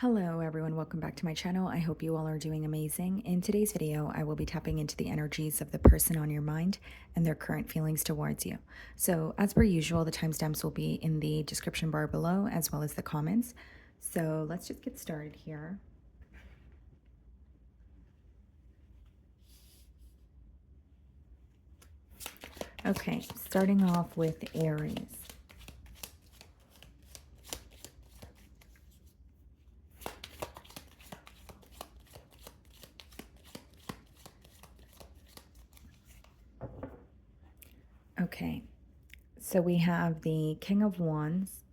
Hello everyone, welcome back to my channel. I hope you all are doing amazing. In today's video, I will be tapping into the energies of the person on your mind and their current feelings towards you. So as per usual, the timestamps will be in the description bar below as well as the comments. So let's just get started here. Okay, starting off with Aries. Okay, so we have the King of Wands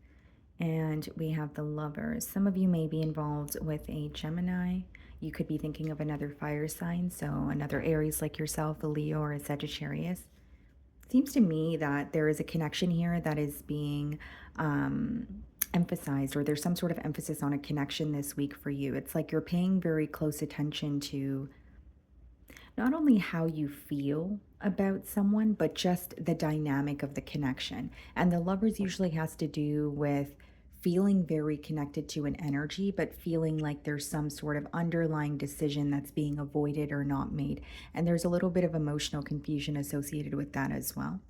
and we have the Lovers. Some of you may be involved with a Gemini. You could be thinking of another fire sign, so another Aries like yourself, a Leo or a Sagittarius. It seems to me that there is a connection here that is being emphasized, or there's some sort of emphasis on a connection this week for you. It's like you're paying very close attention to not only how you feel about someone, but just the dynamic of the connection. And the Lovers usually has to do with feeling very connected to an energy, but feeling like there's some sort of underlying decision that's being avoided or not made. And there's a little bit of emotional confusion associated with that as well.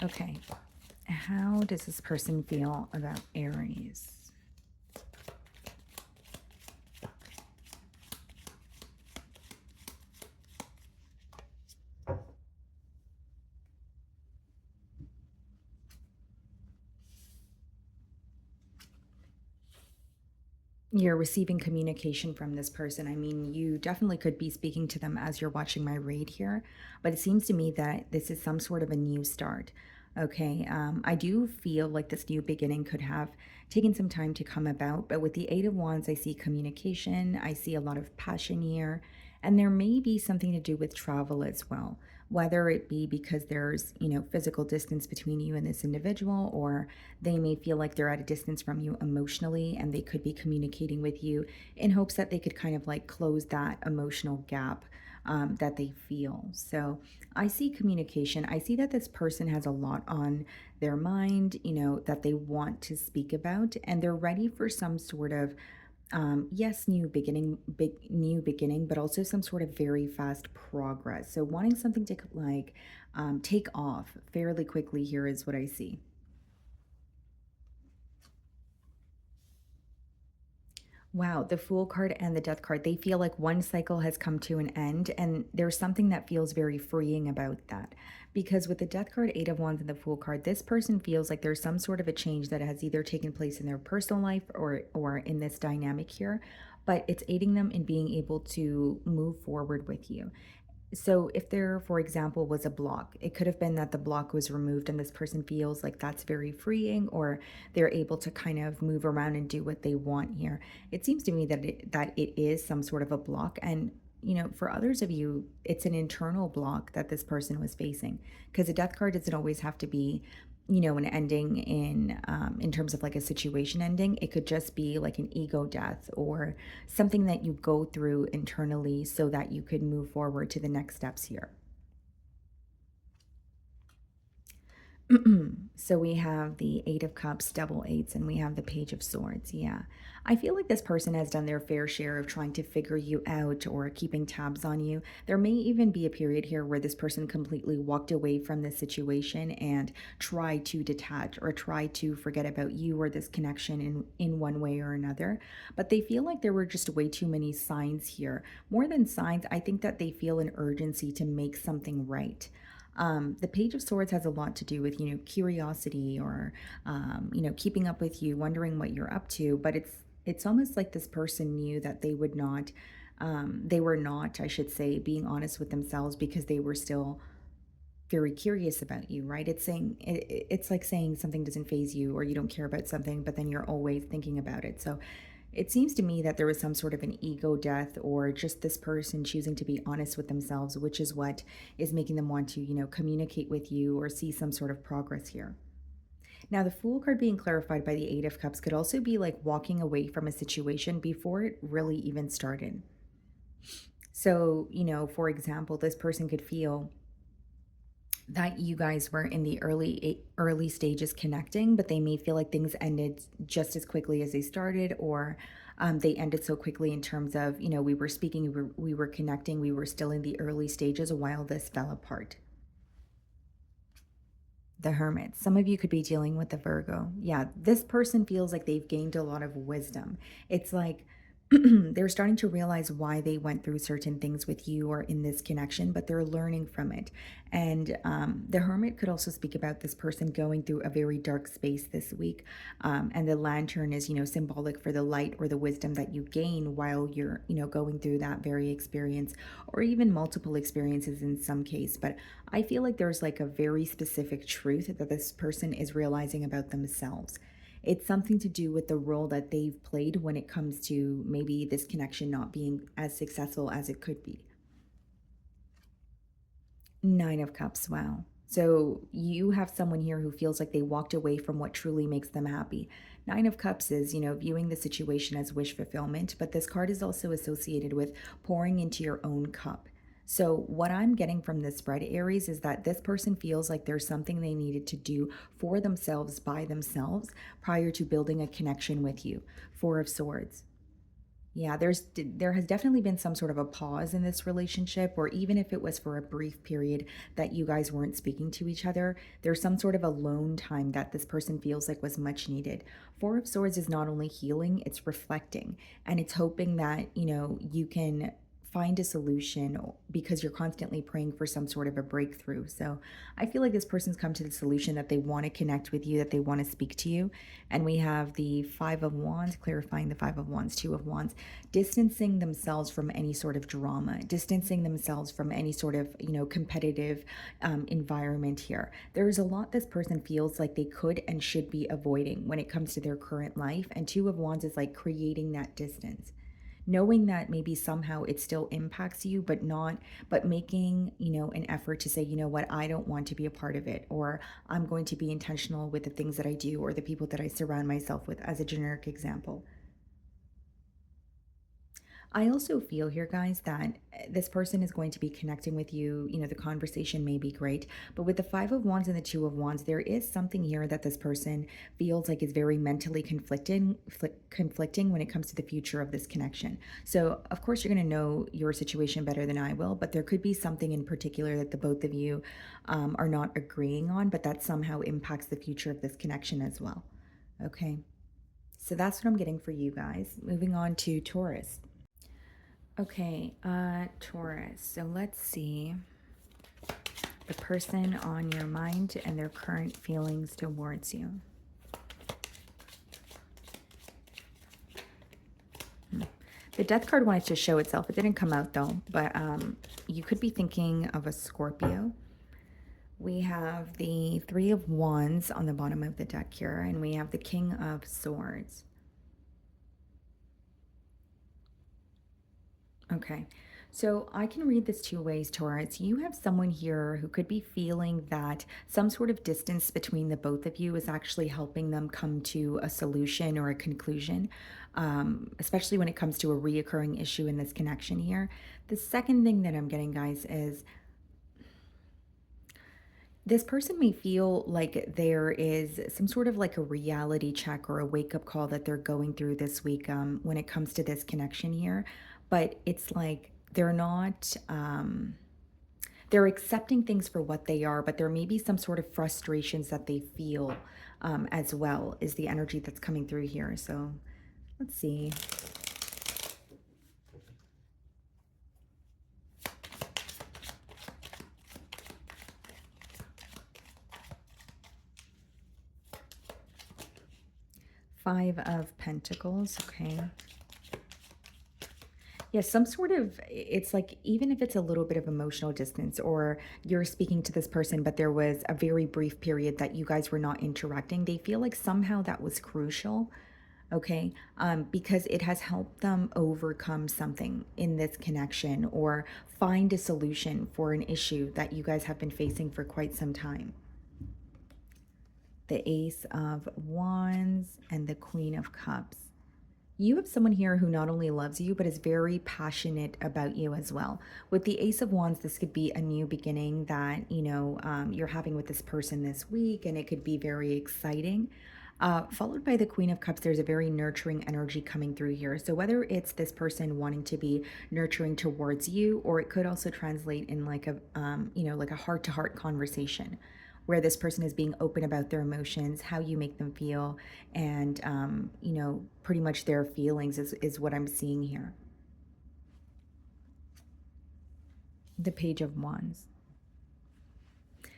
Okay, how does this person feel about Aries? You're receiving communication from this person. I mean, you definitely could be speaking to them as you're watching my read here, but it seems to me that this is some sort of a new start. Okay, I do feel like this new beginning could have taken some time to come about, but with the Eight of Wands, I see communication, I see a lot of passion here, and there may be something to do with travel as well, whether it be because there's, physical distance between you and this individual, or they may feel like they're at a distance from you emotionally and they could be communicating with you in hopes that they could kind of like close that emotional gap that they feel. So I see communication. I see that this person has a lot on their mind, that they want to speak about, and they're ready for some sort of yes, new beginning, but also some sort of very fast progress. So wanting something to like take off fairly quickly here is what I see. Wow, the Fool card and the Death card, they feel like one cycle has come to an end, and there's something that feels very freeing about that. Because with the Death card, Eight of Wands, and the Fool card, this person feels like there's some sort of a change that has either taken place in their personal life or in this dynamic here, but it's aiding them in being able to move forward with you. So if there, for example, was a block, it could have been that the block was removed and this person feels like that's very freeing, or they're able to kind of move around and do what they want here. It seems to me that it is some sort of a block, and for others of you, it's an internal block that this person was facing, because a death card doesn't always have to be an ending in terms of like a situation ending. It could just be like an ego death or something that you go through internally so that you could move forward to the next steps here. So we have the Eight of Cups, double eights, and we have the Page of Swords. Yeah. I feel like this person has done their fair share of trying to figure you out or keeping tabs on you. There may even be a period here where this person completely walked away from the situation and tried to detach or try to forget about you or this connection in one way or another. But they feel like there were just way too many signs here. More than signs, I think that they feel an urgency to make something right. The Page of Swords has a lot to do with, curiosity or, keeping up with you, wondering what you're up to. But it's almost like this person knew that they were not, I should say, being honest with themselves because they were still very curious about you, right? It's like saying something doesn't phase you or you don't care about something, but then you're always thinking about it. So it seems to me that there was some sort of an ego death or just this person choosing to be honest with themselves, which is what is making them want to, communicate with you or see some sort of progress here. Now, the Fool card being clarified by the Eight of Cups could also be like walking away from a situation before it really even started. So, for example, this person could feel that you guys were in the early stages connecting, but they may feel like things ended just as quickly as they started, or they ended so quickly in terms of, we were speaking, we were connecting, we were still in the early stages while this fell apart. The Hermit. Some of you could be dealing with the Virgo. Yeah, this person feels like they've gained a lot of wisdom. It's like they're starting to realize why they went through certain things with you or in this connection, but they're learning from it. And the Hermit could also speak about this person going through a very dark space this week. And the lantern is, symbolic for the light or the wisdom that you gain while you're, going through that very experience, or even multiple experiences in some case. But I feel like there's like a very specific truth that this person is realizing about themselves. It's something to do with the role that they've played when it comes to maybe this connection not being as successful as it could be. Nine of Cups, wow. So you have someone here who feels like they walked away from what truly makes them happy. Nine of Cups is, viewing the situation as wish fulfillment, but this card is also associated with pouring into your own cup. So, what I'm getting from this spread, Aries, is that this person feels like there's something they needed to do for themselves by themselves prior to building a connection with you. Four of Swords. Yeah, there has definitely been some sort of a pause in this relationship, or even if it was for a brief period that you guys weren't speaking to each other, there's some sort of alone time that this person feels like was much needed. Four of Swords is not only healing, it's reflecting, and it's hoping that, you can find a solution because you're constantly praying for some sort of a breakthrough. So I feel like this person's come to the solution that they want to connect with you, that they want to speak to you. And we have the Five of Wands, clarifying the Five of Wands, Two of Wands, distancing themselves from any sort of drama, distancing themselves from any sort of, competitive environment here. There's a lot this person feels like they could and should be avoiding when it comes to their current life. And Two of Wands is like creating that distance, knowing that maybe somehow it still impacts you, but making, an effort to say, what, I don't want to be a part of it, or I'm going to be intentional with the things that I do or the people that I surround myself with, as a generic example. I also feel here, guys, that this person is going to be connecting with you. The conversation may be great, but with the Five of Wands and the Two of Wands, there is something here that this person feels like is very mentally conflicting when it comes to the future of this connection. So, of course, you're going to know your situation better than I will, but there could be something in particular that the both of you are not agreeing on, but that somehow impacts the future of this connection as well. Okay. So that's what I'm getting for you guys. Moving on to Taurus. Okay, Taurus. So let's see the person on your mind and their current feelings towards you. The Death card wanted to show itself. It didn't come out though, but you could be thinking of a Scorpio. We have the Three of Wands on the bottom of the deck here, and we have the King of Swords. Okay, so I can read this two ways, Taurus. You have someone here who could be feeling that some sort of distance between the both of you is actually helping them come to a solution or a conclusion, especially when it comes to a reoccurring issue in this connection here. The second thing that I'm getting, guys, is this person may feel like there is some sort of like a reality check or a wake up call that they're going through this week when it comes to this connection here. But it's like they're accepting things for what they are, but there may be some sort of frustrations that they feel as well, is the energy that's coming through here. So let's see. Five of Pentacles, okay. Yes, some sort of, it's like, even if it's a little bit of emotional distance, or you're speaking to this person, but there was a very brief period that you guys were not interacting, they feel like somehow that was crucial, okay? Because it has helped them overcome something in this connection or find a solution for an issue that you guys have been facing for quite some time. The Ace of Wands and the Queen of Cups. You have someone here who not only loves you, but is very passionate about you as well. With the Ace of Wands, this could be a new beginning that, you're having with this person this week, and it could be very exciting. Followed by the Queen of Cups, there's a very nurturing energy coming through here. So whether it's this person wanting to be nurturing towards you, or it could also translate in like like a heart-to-heart conversation where this person is being open about their emotions, how you make them feel, and pretty much their feelings is what I'm seeing here. The Page of Wands.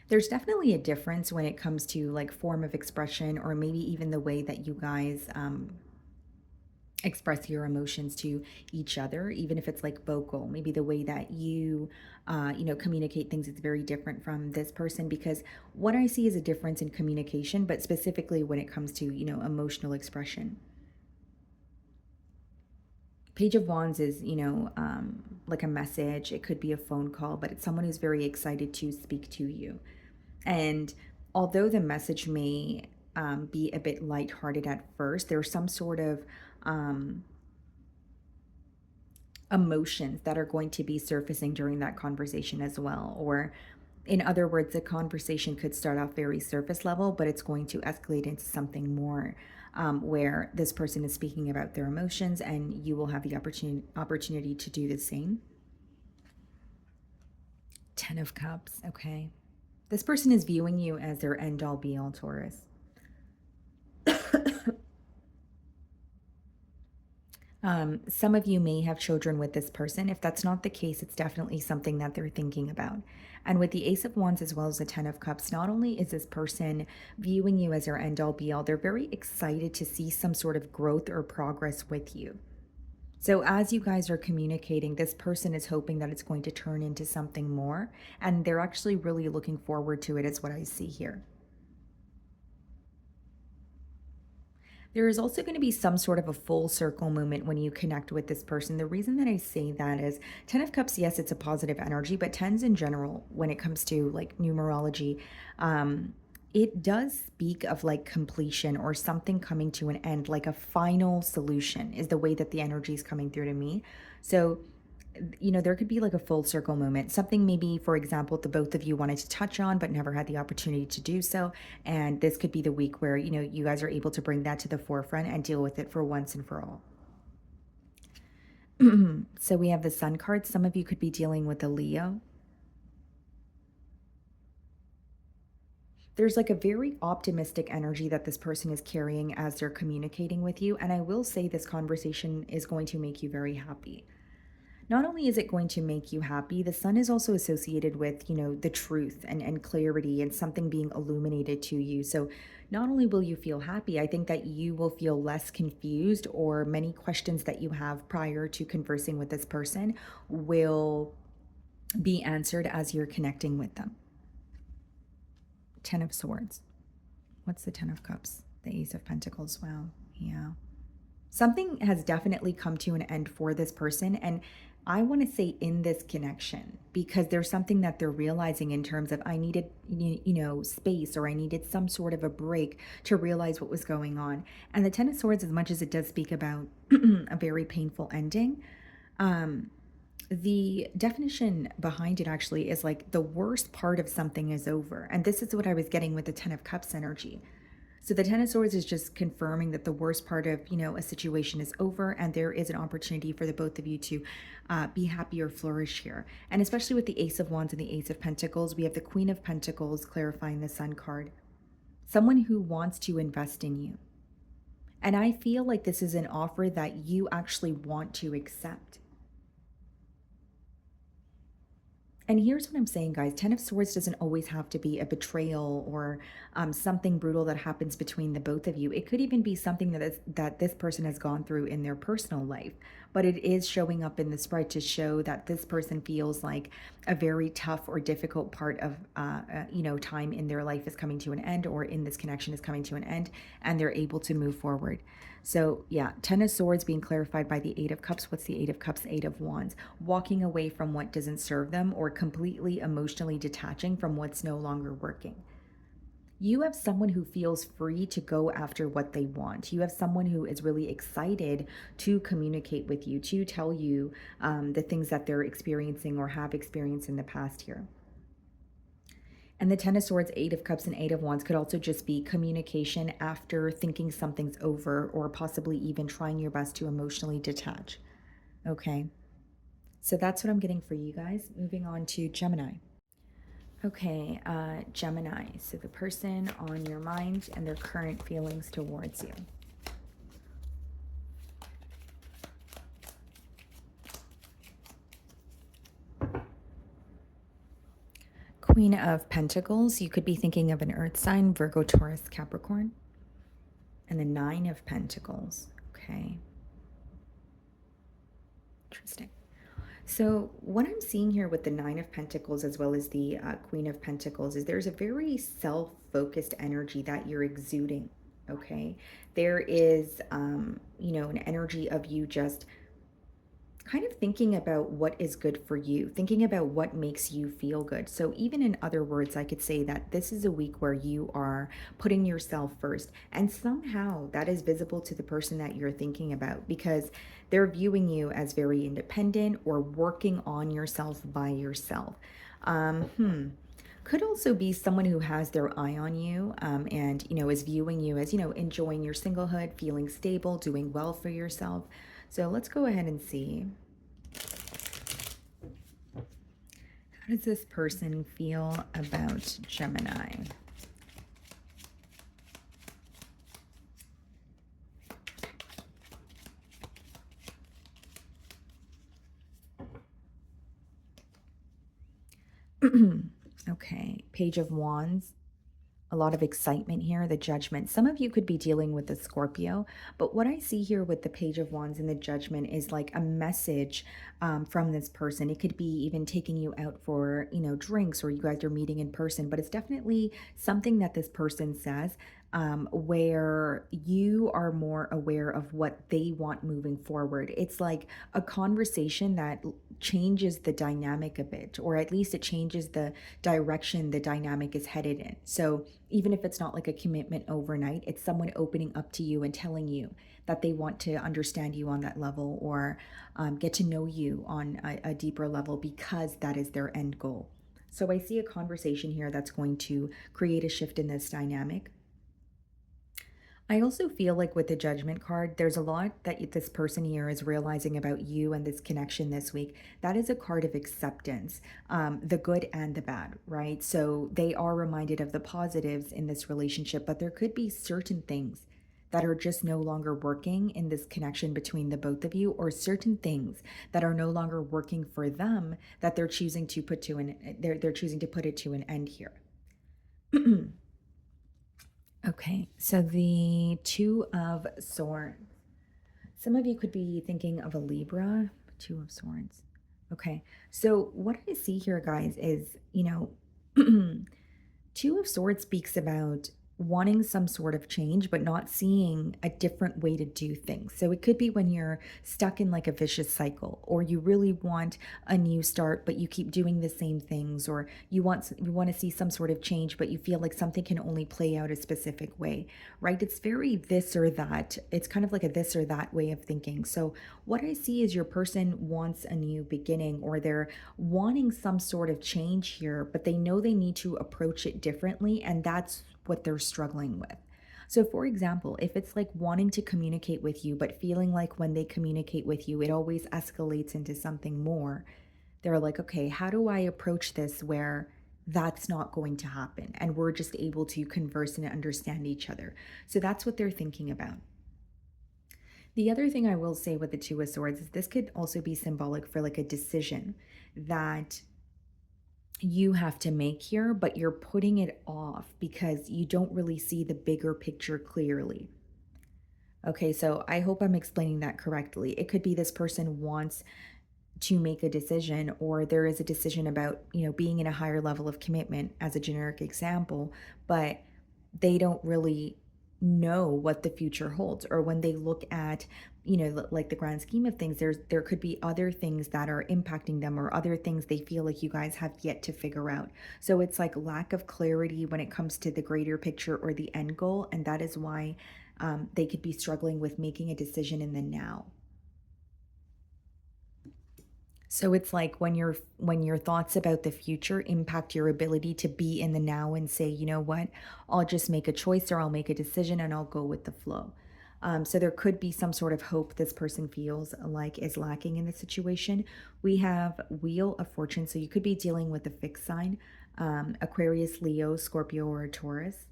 There's definitely a difference when it comes to like form of expression, or maybe even the way that you guys express your emotions to each other, even if it's like vocal. Maybe the way that you communicate things is very different from this person, because what I see is a difference in communication, but specifically when it comes to emotional expression. Page of Wands is like a message. It could be a phone call, but it's someone who's very excited to speak to you. And although the message may be a bit lighthearted at first, there's some sort of emotions that are going to be surfacing during that conversation as well. Or, in other words, the conversation could start off very surface level, but it's going to escalate into something more, where this person is speaking about their emotions, and you will have the opportunity to do the same. Ten of Cups. Okay. This person is viewing you as their end all be all, Taurus. Some of you may have children with this person. If that's not the case, it's definitely something that they're thinking about. And with the Ace of Wands as well as the Ten of Cups, not only is this person viewing you as their end all be all, they're very excited to see some sort of growth or progress with you. So as you guys are communicating, this person is hoping that it's going to turn into something more, and they're actually really looking forward to it, is what I see here. There is also going to be some sort of a full circle moment when you connect with this person. The reason that I say that is Ten of Cups, yes, it's a positive energy, but tens in general, when it comes to like numerology, it does speak of like completion or something coming to an end, like a final solution is the way that the energy is coming through to me. So there could be like a full circle moment, something maybe, for example, the both of you wanted to touch on but never had the opportunity to do so. And this could be the week where, you guys are able to bring that to the forefront and deal with it for once and for all. So we have the Sun card. Some of you could be dealing with a Leo. There's like a very optimistic energy that this person is carrying as they're communicating with you. And I will say this conversation is going to make you very happy. Not only is it going to make you happy, the sun is also associated with, the truth and clarity and something being illuminated to you. So not only will you feel happy, I think that you will feel less confused, or many questions that you have prior to conversing with this person will be answered as you're connecting with them. Ten of Swords. What's the Ten of Cups? The Ace of Pentacles. Wow. Yeah. Something has definitely come to an end for this person. And I want to say in this connection, because there's something that they're realizing in terms of I needed, space, or I needed some sort of a break to realize what was going on. And the Ten of Swords, as much as it does speak about a very painful ending, the definition behind it actually is like the worst part of something is over. And this is what I was getting with the Ten of Cups energy. So the Ten of Swords is just confirming that the worst part of, a situation is over, and there is an opportunity for the both of you to be happy or flourish here. And especially with the Ace of Wands and the Ace of Pentacles, we have the Queen of Pentacles clarifying the Sun card. Someone who wants to invest in you. And I feel like this is an offer that you actually want to accept. And here's what I'm saying, guys. Ten of Swords doesn't always have to be a betrayal or something brutal that happens between the both of you. It could even be something that this person has gone through in their personal life. But it is showing up in the spread to show that this person feels like a very tough or difficult part of, time in their life is coming to an end, or in this connection is coming to an end, and they're able to move forward. So yeah, Ten of Swords being clarified by the Eight of Cups. What's the Eight of Cups? Eight of Wands. Walking away from what doesn't serve them, or completely emotionally detaching from what's no longer working. You have someone who feels free to go after what they want. You have someone who is really excited to communicate with you, to tell you the things that they're experiencing or have experienced in the past here. And the Ten of Swords, Eight of Cups, and Eight of Wands could also just be communication after thinking something's over, or possibly even trying your best to emotionally detach. Okay, so that's what I'm getting for you guys. Moving on to Gemini. Okay, Gemini. So the person on your mind and their current feelings towards you. Queen of Pentacles. You could be thinking of an earth sign, Virgo, Taurus, Capricorn. And the Nine of Pentacles. Okay. Interesting. So what I'm seeing here with the Nine of Pentacles as well as the Queen of Pentacles is there's a very self-focused energy that you're exuding, okay? There is, you know, an energy of you just kind of thinking about what is good for you, thinking about what makes you feel good. So even in other words, I could say that this is a week where you are putting yourself first, and somehow that is visible to the person that you're thinking about, because they're viewing you as very independent or working on yourself by yourself. Could also be someone who has their eye on you, and, you know, is viewing you as, you know, enjoying your singlehood, feeling stable, doing well for yourself. So let's go ahead and see. How does this person feel about Gemini? Okay, Page of Wands. A lot of excitement here, the Judgment. Some of you could be dealing with the Scorpio, but what I see here with the Page of Wands and the Judgment is like a message from this person. It could be even taking you out for, you know, drinks, or you guys are meeting in person, but it's definitely something that this person says where you are more aware of what they want moving forward. It's like a conversation that changes the dynamic a bit, or at least it changes the direction the dynamic is headed in. So even if it's not like a commitment overnight, it's someone opening up to you and telling you that they want to understand you on that level, or get to know you on a deeper level, because that is their end goal. So I see a conversation here that's going to create a shift in this dynamic. I also feel like with the Judgment card, there's a lot that this person here is realizing about you and this connection this week. That is a card of acceptance, the good and the bad, right? So they are reminded of the positives in this relationship, but there could be certain things that are just no longer working in this connection between the both of you, or certain things that are no longer working for them that they're choosing to put to they're choosing to put it to an end here. Okay, so the Two of Swords. Some of you could be thinking of a Libra, Two of Swords. Okay, so what I see here, guys, is, you know, Two of Swords speaks about wanting some sort of change, but not seeing a different way to do things. So it could be when you're stuck in like a vicious cycle, or you really want a new start, but you keep doing the same things, or you want to see some sort of change, but you feel like something can only play out a specific way, right? It's very this or that. It's kind of like a this or that way of thinking. So what I see is your person wants a new beginning, or they're wanting some sort of change here, but they know they need to approach it differently, and that's what they're struggling with. So, for example, if it's like wanting to communicate with you, but feeling like when they communicate with you, it always escalates into something more, they're like, okay, how do I approach this where that's not going to happen, and we're just able to converse and understand each other? So, that's what they're thinking about. The other thing I will say with the Two of Swords is this could also be symbolic for like a decision that you have to make here, but you're putting it off because you don't really see the bigger picture clearly. Okay, so I hope I'm explaining that correctly. It could be this person wants to make a decision, or there is a decision about, you know, being in a higher level of commitment as a generic example, but they don't really know what the future holds, or when they look at, like the grand scheme of things, there could be other things that are impacting them, or other things they feel like you guys have yet to figure out. So it's like lack of clarity when it comes to the greater picture or the end goal, and that is why they could be struggling with making a decision in the now. So it's like when your thoughts about the future impact your ability to be in the now and say, you know what, I'll just make a choice, or I'll make a decision and I'll go with the flow. So there could be some sort of hope this person feels like is lacking in the situation. We have Wheel of Fortune, so you could be dealing with a fixed sign, Aquarius, Leo, Scorpio, or a Taurus.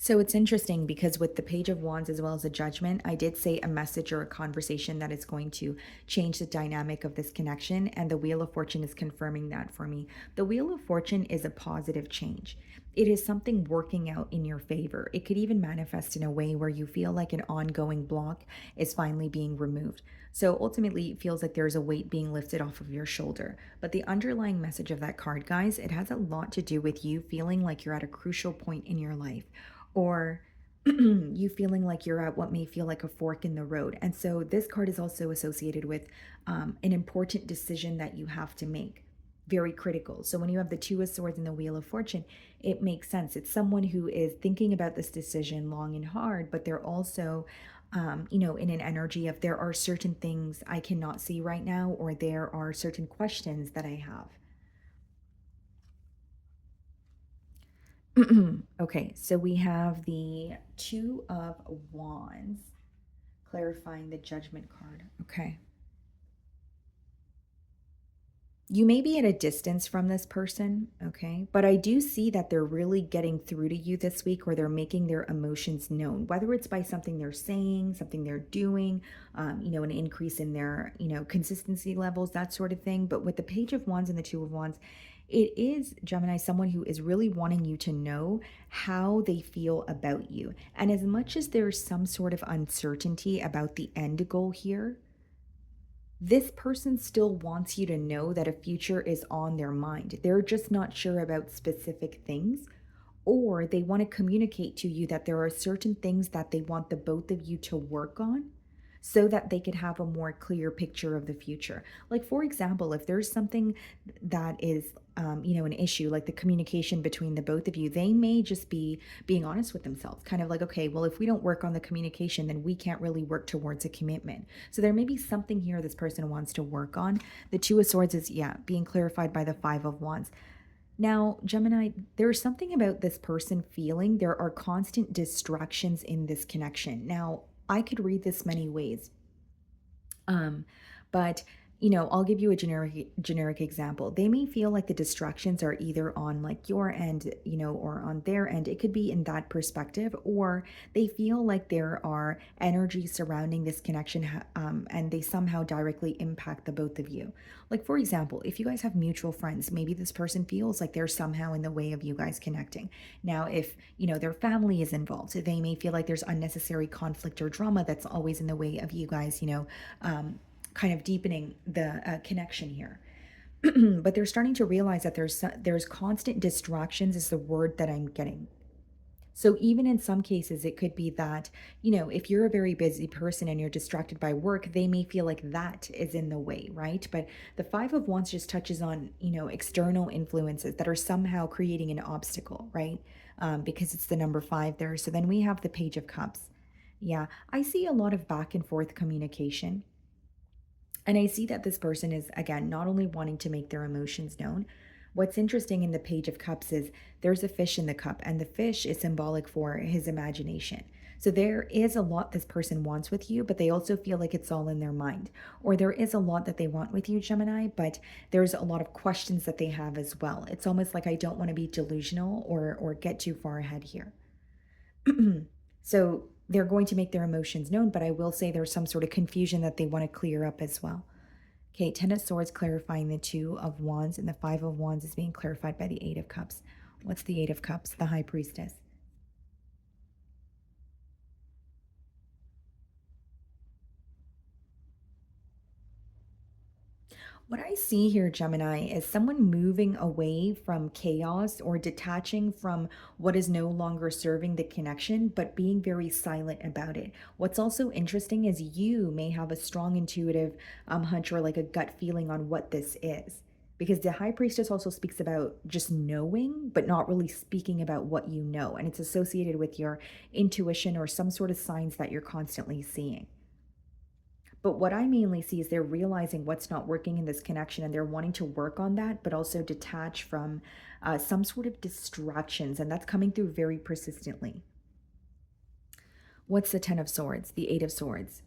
So it's interesting because with the Page of Wands as well as a Judgment, I did say a message or a conversation that is going to change the dynamic of this connection. And the Wheel of Fortune is confirming that for me. The Wheel of Fortune is a positive change. It is something working out in your favor. It could even manifest in a way where you feel like an ongoing block is finally being removed. So ultimately, it feels like there's a weight being lifted off of your shoulder. But the underlying message of that card, guys, it has a lot to do with you feeling like you're at a crucial point in your life, or you feeling like you're at what may feel like a fork in the road. And so this card is also associated with an important decision that you have to make, very critical. So when you have the Two of Swords and the Wheel of Fortune, it makes sense. It's someone who is thinking about this decision long and hard, but they're also, in an energy of there are certain things I cannot see right now, or there are certain questions that I have. Okay, so we have the Two of Wands clarifying the Judgment card. Okay. You may be at a distance from this person, okay? But I do see that they're really getting through to you this week, or they're making their emotions known, whether it's by something they're saying, something they're doing, an increase in their, consistency levels, that sort of thing. But with the Page of Wands and the Two of Wands, it is, Gemini, someone who is really wanting you to know how they feel about you. And as much as there's some sort of uncertainty about the end goal here, this person still wants you to know that a future is on their mind. They're just not sure about specific things, or they want to communicate to you that there are certain things that they want the both of you to work on so that they could have a more clear picture of the future. Like, for example, if there's something that is, an issue, like the communication between the both of you, they may just be being honest with themselves, kind of like, okay, well, if we don't work on the communication, then we can't really work towards a commitment. So there may be something here this person wants to work on. The Two of Swords is, yeah, being clarified by the Five of Wands. Now, Gemini, there's something about this person feeling there are constant distractions in this connection. Now, I could read this many ways. Um, but I'll give you a generic example. They may feel like the distractions are either on like your end, or on their end. It could be in that perspective, or they feel like there are energies surrounding this connection, and they somehow directly impact the both of you. Like, for example, if you guys have mutual friends, maybe this person feels like they're somehow in the way of you guys connecting. Now, if their family is involved, so they may feel like there's unnecessary conflict or drama that's always in the way of you guys, kind of deepening the connection here. But they're starting to realize that there's constant distractions is the word that I'm getting. So even in some cases, it could be that, if you're a very busy person and you're distracted by work, they may feel like that is in the way, right? But the Five of Wands just touches on, external influences that are somehow creating an obstacle, right? Because it's the number five there. So then we have the Page of Cups. Yeah, I see a lot of back and forth communication. And I see that this person is, again, not only wanting to make their emotions known. What's interesting in the Page of Cups is there's a fish in the cup, and the fish is symbolic for his imagination. So there is a lot this person wants with you, but they also feel like it's all in their mind. Or there is a lot that they want with you, Gemini, but there's a lot of questions that they have as well. It's almost like I don't want to be delusional or get too far ahead here. So they're going to make their emotions known, but I will say there's some sort of confusion that they want to clear up as well. Okay, Ten of Swords clarifying the Two of Wands, and the Five of Wands is being clarified by the Eight of Cups. What's the Eight of Cups? The High Priestess. What I see here, Gemini, is someone moving away from chaos or detaching from what is no longer serving the connection, but being very silent about it. What's also interesting is you may have a strong intuitive hunch or like a gut feeling on what this is. Because the high priestess also speaks about just knowing, but not really speaking about what you know. And it's associated with your intuition or some sort of signs that you're constantly seeing. But what I mainly see is they're realizing what's not working in this connection and they're wanting to work on that, but also detach from some sort of distractions. And that's coming through very persistently. What's the 10 of Swords? The 8 of Swords.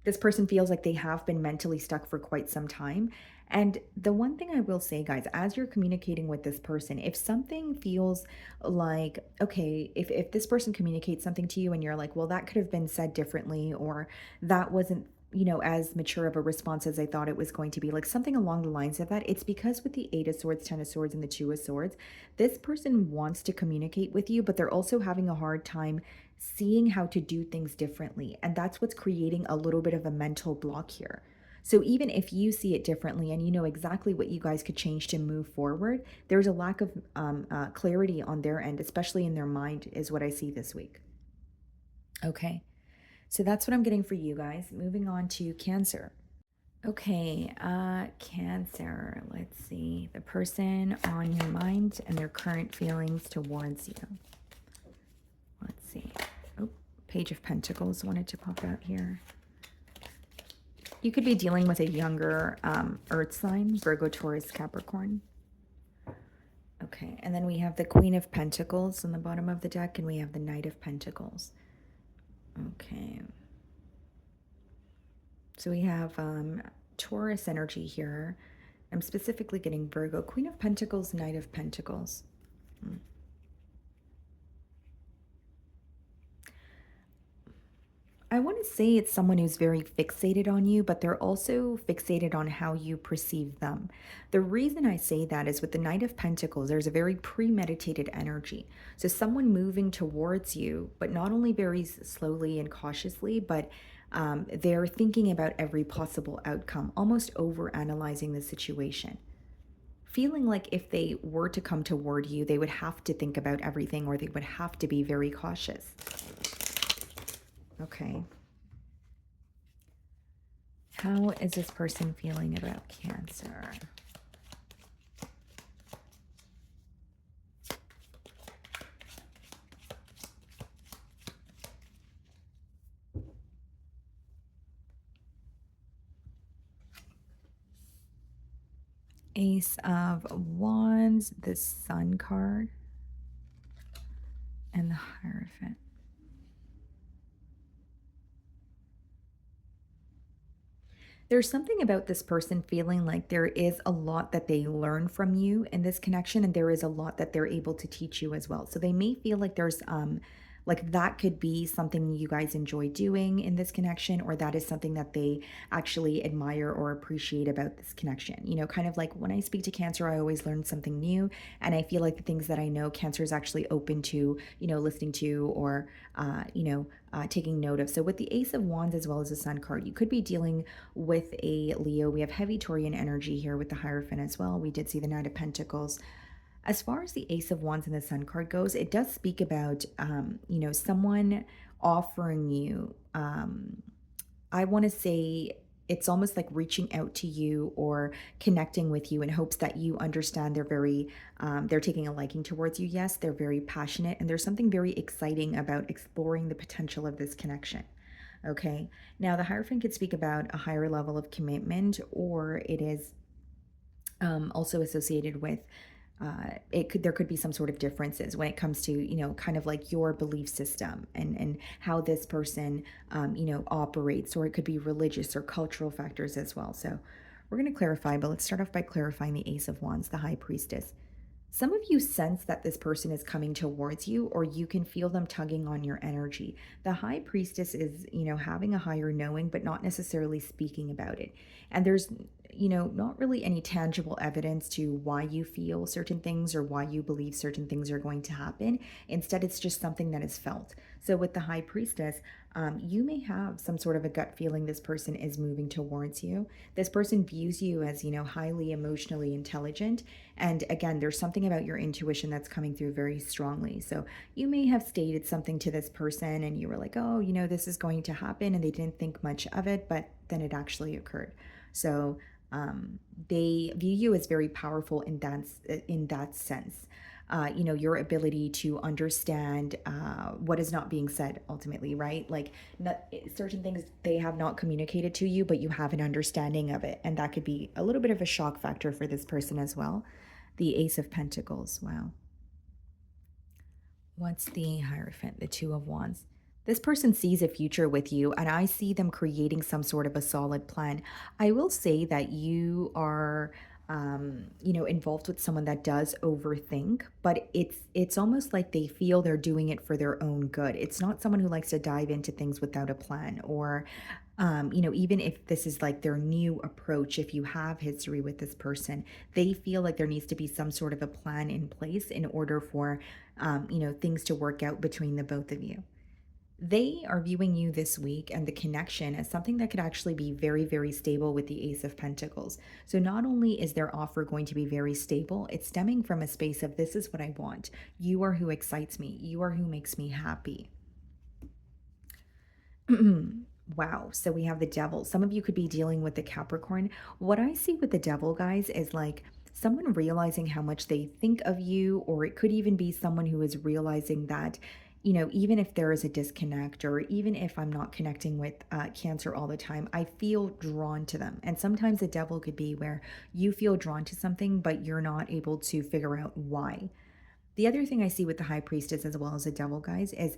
This person feels like they have been mentally stuck for quite some time. And the one thing I will say, guys, as you're communicating with this person, if something feels like, okay, if this person communicates something to you and you're like, well, that could have been said differently, or that wasn't, as mature of a response as I thought it was going to be, like something along the lines of that, it's because with the 8 of Swords, 10 of Swords, and the 2 of Swords, this person wants to communicate with you, but they're also having a hard time seeing how to do things differently. And that's what's creating a little bit of a mental block here. So even if you see it differently and you know exactly what you guys could change to move forward, there's a lack of clarity on their end, especially in their mind, is what I see this week. Okay, so that's what I'm getting for you guys. Moving on to Cancer. Okay, Cancer. Let's see. The person on your mind and their current feelings towards you. Let's see. Oh, Page of Pentacles wanted to pop out here. You could be dealing with a younger earth sign, Virgo, Taurus, Capricorn. Okay, and then we have the Queen of Pentacles on the bottom of the deck, and we have the Knight of Pentacles. Okay. So we have Taurus energy here. I'm specifically getting Virgo, Queen of Pentacles, Knight of Pentacles. I want to say it's someone who's very fixated on you, but they're also fixated on how you perceive them. The reason I say that is with the Knight of Pentacles, there's a very premeditated energy. So someone moving towards you, but not only very slowly and cautiously, but they're thinking about every possible outcome, almost over analyzing the situation. Feeling like if they were to come toward you, they would have to think about everything or they would have to be very cautious. Okay. How is this person feeling about Cancer? Ace of Wands, the Sun card, and the Hierophant. There's something about this person feeling like there is a lot that they learn from you in this connection, and there is a lot that they're able to teach you as well. So they may feel like there's like that could be something you guys enjoy doing in this connection, or that is something that they actually admire or appreciate about this connection. Kind of like when I speak to Cancer, I always learn something new, and I feel like the things that I know Cancer is actually open to, listening to, or taking note of. So with the Ace of Wands as well as the Sun card, you could be dealing with a Leo. We have heavy Taurian energy here with the Hierophant as well. We did see the Knight of Pentacles. As far as the Ace of Wands and the Sun card goes, it does speak about, someone offering you, I want to say it's almost like reaching out to you or connecting with you in hopes that you understand they're taking a liking towards you. Yes, they're very passionate, and there's something very exciting about exploring the potential of this connection. Okay. Now, the Hierophant could speak about a higher level of commitment, or it is also associated with there could be some sort of differences when it comes to kind of like your belief system and how this person operates, or it could be religious or cultural factors as well. So we're going to clarify, but let's start off by clarifying the Ace of Wands, the High Priestess. Some of you sense that this person is coming towards you, or you can feel them tugging on your energy. The High Priestess is, having a higher knowing, but not necessarily speaking about it. And there's, not really any tangible evidence to why you feel certain things or why you believe certain things are going to happen. Instead, it's just something that is felt. So with the High Priestess, You may have some sort of a gut feeling this person is moving towards you. This person views you as, highly emotionally intelligent. And again, there's something about your intuition that's coming through very strongly. So you may have stated something to this person and you were like, oh, this is going to happen. And they didn't think much of it, but then it actually occurred. So they view you as very powerful in that sense. Your ability to understand what is not being said ultimately, right? Like certain things they have not communicated to you, but you have an understanding of it. And that could be a little bit of a shock factor for this person as well. The Ace of Pentacles. Wow. What's the Hierophant? The Two of Wands. This person sees a future with you, and I see them creating some sort of a solid plan. I will say that you are, involved with someone that does overthink, but it's almost like they feel they're doing it for their own good. It's not someone who likes to dive into things without a plan, or even if this is like their new approach, if you have history with this person, they feel like there needs to be some sort of a plan in place in order for, things to work out between the both of you. They are viewing you this week and the connection as something that could actually be very, very stable with the Ace of Pentacles. So, not only is their offer going to be very stable, it's stemming from a space of this is what I want. You are who excites me, you are who makes me happy. Wow. So we have the devil. Some of you could be dealing with the Capricorn. What I see with the devil, guys, is like someone realizing how much they think of you, or it could even be someone who is realizing that, even if there is a disconnect, or even if I'm not connecting with Cancer all the time, I feel drawn to them. And sometimes the devil could be where you feel drawn to something, but you're not able to figure out why. The other thing I see with the High Priestess as well as the devil, guys, is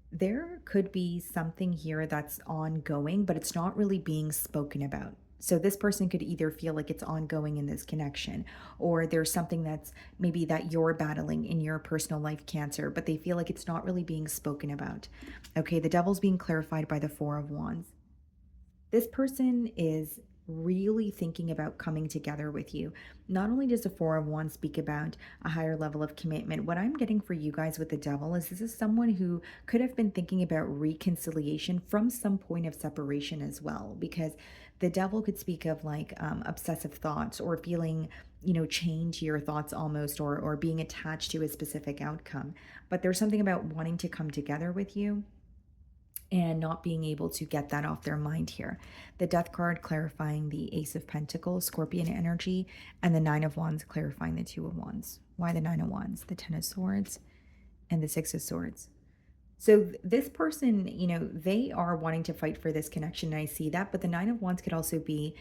there could be something here that's ongoing, but it's not really being spoken about. So this person could either feel like it's ongoing in this connection, or there's something that's maybe that you're battling in your personal life, Cancer, but they feel like it's not really being spoken about. Okay, the devil's being clarified by the Four of Wands. This person is really thinking about coming together with you. Not only does the Four of Wands speak about a higher level of commitment, what I'm getting for you guys with the devil is this is someone who could have been thinking about reconciliation from some point of separation as well, because the devil could speak of like obsessive thoughts, or feeling, chained to your thoughts almost, or being attached to a specific outcome. But there's something about wanting to come together with you and not being able to get that off their mind here. The Death card clarifying the Ace of Pentacles, Scorpion energy, and the Nine of Wands clarifying the Two of Wands. Why the Nine of Wands? The Ten of Swords and the Six of Swords. So this person, they are wanting to fight for this connection. And I see that, but the Nine of Wands could also be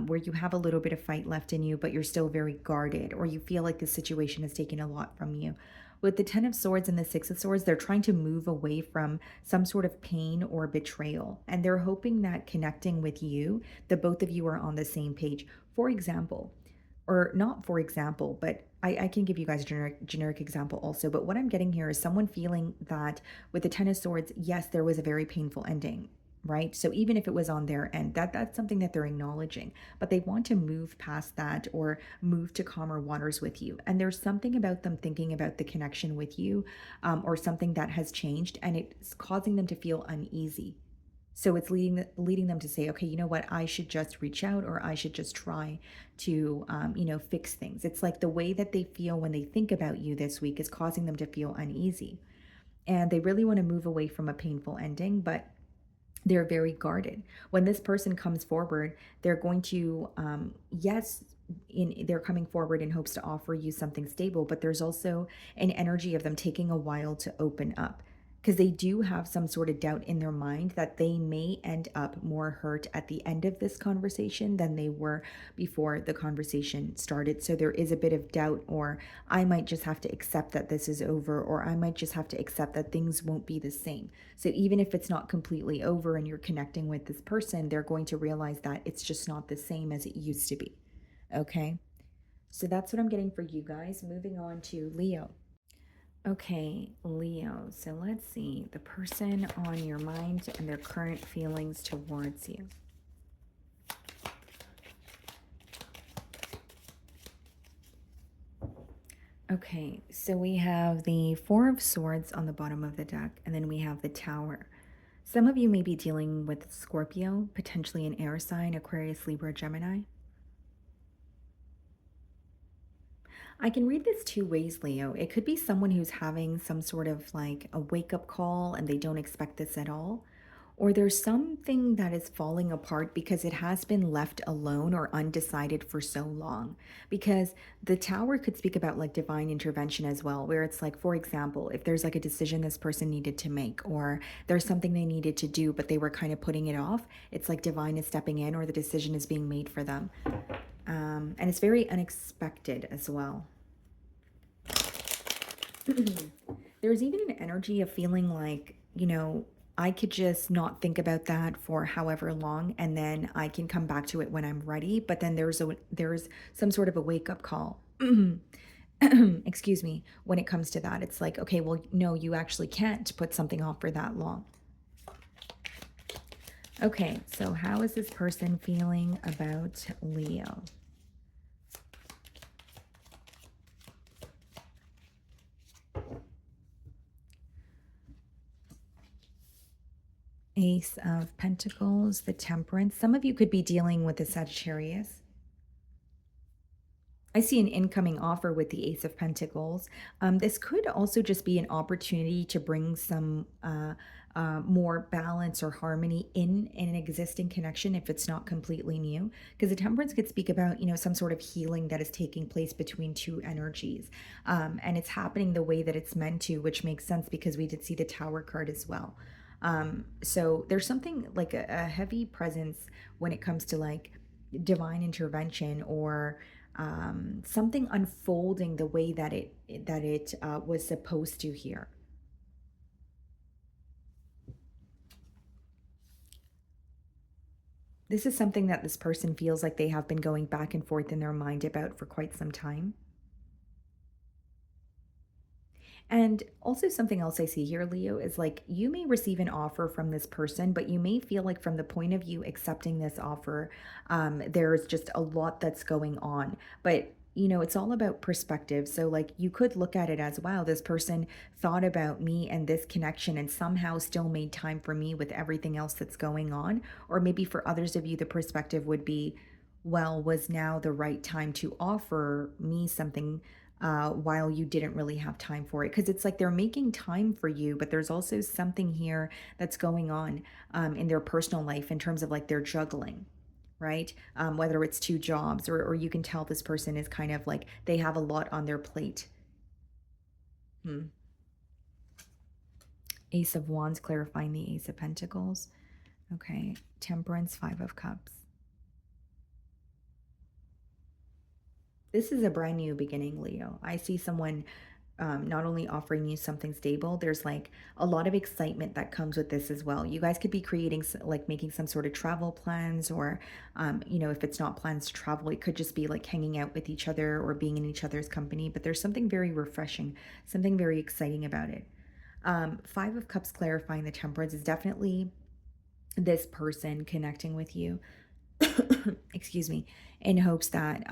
where you have a little bit of fight left in you, but you're still very guarded, or you feel like the situation is taking a lot from you. With the Ten of Swords and the Six of Swords, they're trying to move away from some sort of pain or betrayal. And they're hoping that connecting with you, the both of you are on the same page. For example, or not for example, but I can give you guys a generic example also. But what I'm getting here is someone feeling that with the Ten of Swords, yes, there was a very painful ending, right? So even if it was on their end, that's something that they're acknowledging, but they want to move past that or move to calmer waters with you. And there's something about them thinking about the connection with you, or something that has changed, and it's causing them to feel uneasy. So it's leading them to say, okay, you know what, I should just reach out, or I should just try to, fix things. It's like the way that they feel when they think about you this week is causing them to feel uneasy. And they really want to move away from a painful ending, but they're very guarded. When this person comes forward, they're going to, yes, they're coming forward in hopes to offer you something stable, but there's also an energy of them taking a while to open up, because they do have some sort of doubt in their mind that they may end up more hurt at the end of this conversation than they were before the conversation started. So there is a bit of doubt, or I might just have to accept that this is over, or I might just have to accept that things won't be the same. So even if it's not completely over and you're connecting with this person, they're going to realize that it's just not the same as it used to be. Okay? So that's what I'm getting for you guys. Moving on to Leo. Okay, Leo. So let's see the person on your mind and their current feelings towards you. Okay, so we have the Four of Swords on the bottom of the deck, and then we have the Tower. Some of you may be dealing with Scorpio, potentially an air sign, Aquarius, Libra, Gemini. I can read this two ways, Leo. It could be someone who's having some sort of like a wake up call and they don't expect this at all. Or there's something that is falling apart because it has been left alone or undecided for so long. Because the tower could speak about like divine intervention as well, where it's like, for example, if there's like a decision this person needed to make, or there's something they needed to do, but they were kind of putting it off, it's like divine is stepping in or the decision is being made for them. And it's very unexpected as well. There's even an energy of feeling like, I could just not think about that for however long and then I can come back to it when I'm ready. But then there's some sort of a wake up call. Excuse me, when it comes to that. It's like, okay, well, no, you actually can't put something off for that long. Okay, so how is this person feeling about Leo? Ace of Pentacles, the Temperance. Some of you could be dealing with the Sagittarius. I see an incoming offer with the Ace of Pentacles. This could also just be an opportunity to bring some more balance or harmony in an existing connection if it's not completely new. Because the Temperance could speak about, some sort of healing that is taking place between two energies. And it's happening the way that it's meant to, which makes sense because we did see the Tower card as well. So there's something like a heavy presence when it comes to like divine intervention or something unfolding the way that it was supposed to here. This is something that this person feels like they have been going back and forth in their mind about for quite some time. And also, something else I see here, Leo, is like you may receive an offer from this person, but you may feel like, from the point of view accepting this offer, there's just a lot that's going on. But it's all about perspective. So, like, you could look at it as, wow, this person thought about me and this connection and somehow still made time for me with everything else that's going on. Or maybe for others of you, the perspective would be, well, was now the right time to offer me something while you didn't really have time for it? Because it's like they're making time for you, but there's also something here that's going on in their personal life in terms of like they're juggling, right? Whether it's two jobs or you can tell this person is kind of like they have a lot on their plate. Ace of Wands clarifying the Ace of Pentacles. Okay, Temperance, Five of Cups. This is a brand new beginning, Leo. I see someone not only offering you something stable, there's like a lot of excitement that comes with this as well. You guys could be creating, like making some sort of travel plans, or, if it's not plans to travel, it could just be like hanging out with each other or being in each other's company. But there's something very refreshing, something very exciting about it. Five of Cups clarifying the Temperance is definitely this person connecting with you. Excuse me, in hopes that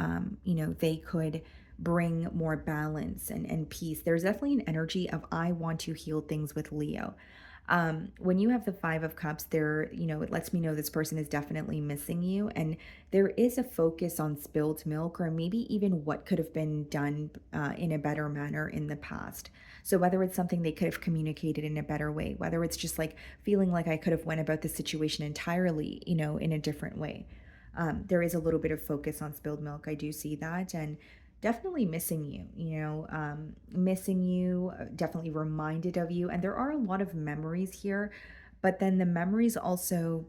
they could bring more balance and peace. There's definitely an energy of, I want to heal things with Leo. When you have the Five of Cups there, it lets me know this person is definitely missing you, and there is a focus on spilled milk, or maybe even what could have been done in a better manner in the past. So whether it's something they could have communicated in a better way, whether it's just like feeling like I could have went about the situation entirely, in a different way. There is a little bit of focus on spilled milk. I do see that, and definitely missing you, missing you, definitely reminded of you. And there are a lot of memories here, but then the memories also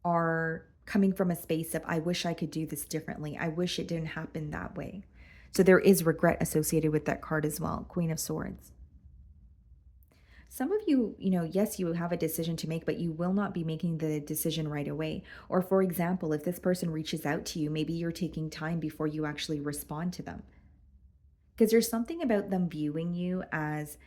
are coming from a space of, I wish I could do this differently. I wish it didn't happen that way. So there is regret associated with that card as well, Queen of Swords. Some of you, yes, you have a decision to make, but you will not be making the decision right away. Or, for example, if this person reaches out to you, maybe you're taking time before you actually respond to them. Because there's something about them viewing you as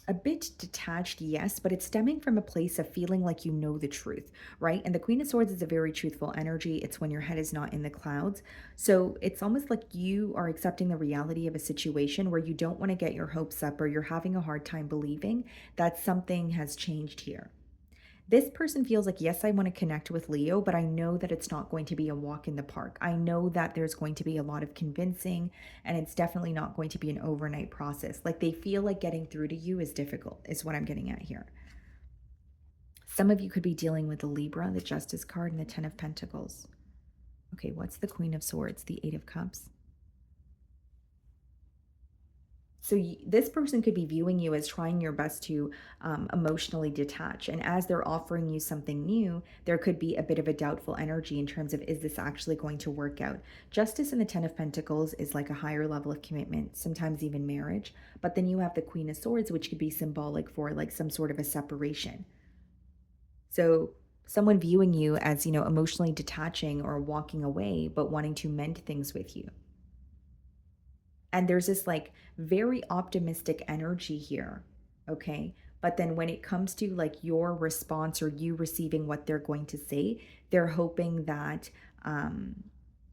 A bit detached, yes, but it's stemming from a place of feeling like you know the truth, right? And the Queen of Swords is a very truthful energy. It's when your head is not in the clouds. So it's almost like you are accepting the reality of a situation where you don't want to get your hopes up or you're having a hard time believing that something has changed here. This person feels like, yes, I want to connect with Leo, but I know that it's not going to be a walk in the park. I know that there's going to be a lot of convincing, and it's definitely not going to be an overnight process. Like they feel like getting through to you is difficult, is what I'm getting at here. Some of you could be dealing with the Libra, the Justice card, and the Ten of Pentacles. Okay, what's the Queen of Swords, the Eight of Cups? So this person could be viewing you as trying your best to emotionally detach. And as they're offering you something new, there could be a bit of a doubtful energy in terms of, is this actually going to work out? Justice in the Ten of Pentacles is like a higher level of commitment, sometimes even marriage. But then you have the Queen of Swords, which could be symbolic for like some sort of a separation. So someone viewing you as, emotionally detaching or walking away, but wanting to mend things with you. And there's this like very optimistic energy here. Okay. But then when it comes to like your response or you receiving what they're going to say, they're hoping that,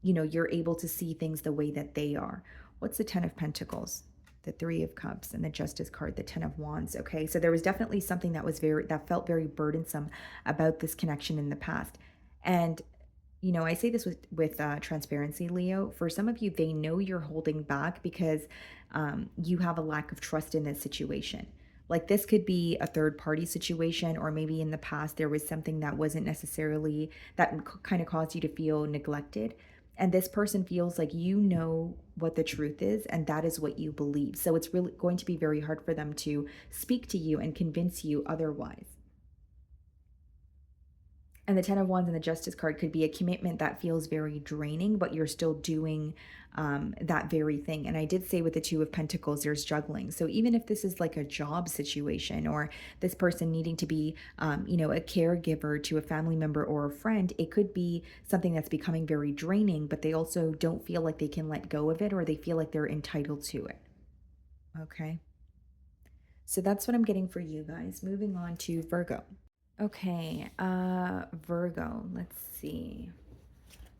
you're able to see things the way that they are. What's the Ten of Pentacles? The Three of Cups and the Justice card, the Ten of Wands. Okay. So there was definitely something that felt very burdensome about this connection in the past. And I say this with transparency, Leo. For some of you, they know you're holding back because you have a lack of trust in this situation. Like this could be a third party situation, or maybe in the past there was something that wasn't necessarily that kind of caused you to feel neglected. And this person feels like you know what the truth is, and that is what you believe. So it's really going to be very hard for them to speak to you and convince you otherwise. And the Ten of Wands and the Justice card could be a commitment that feels very draining, but you're still doing that very thing. And I did say with the Two of Pentacles, there's juggling. So even if this is like a job situation or this person needing to be, a caregiver to a family member or a friend, it could be something that's becoming very draining, but they also don't feel like they can let go of it or they feel like they're entitled to it. Okay. So that's what I'm getting for you guys. Moving on to Virgo. Okay, Virgo, let's see.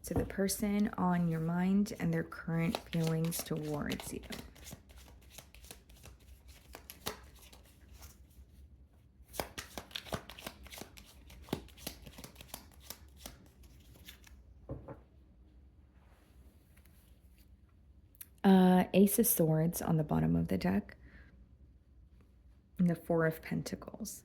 So the person on your mind and their current feelings towards you. Ace of Swords on the bottom of the deck. And the Four of Pentacles.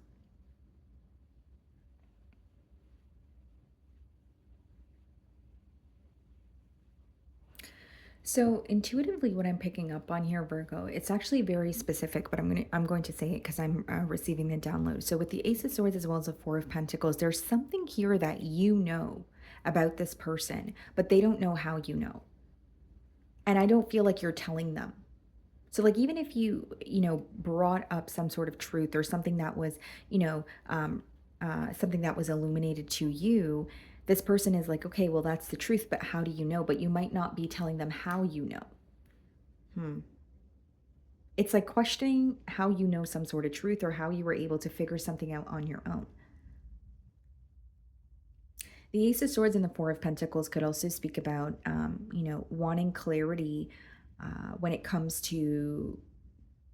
So intuitively, what I'm picking up on here, Virgo, it's actually very specific, but I'm going to say it because I'm receiving the download. So with the Ace of Swords as well as the Four of Pentacles, there's something here that you know about this person, but they don't know how you know. And I don't feel like you're telling them. So like even if you brought up some sort of truth or something that was, something that was illuminated to you, this person is like, okay, well, that's the truth, but how do you know? But you might not be telling them how you know. It's like questioning how you know some sort of truth or how you were able to figure something out on your own. The Ace of Swords and the Four of Pentacles could also speak about, wanting clarity when it comes to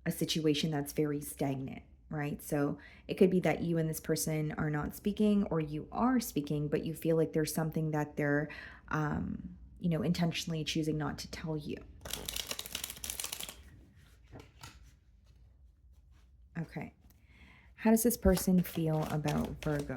a situation that's very stagnant, right? So it could be that you and this person are not speaking or you are speaking, but you feel like there's something that they're, intentionally choosing not to tell you. Okay. How does this person feel about Virgo?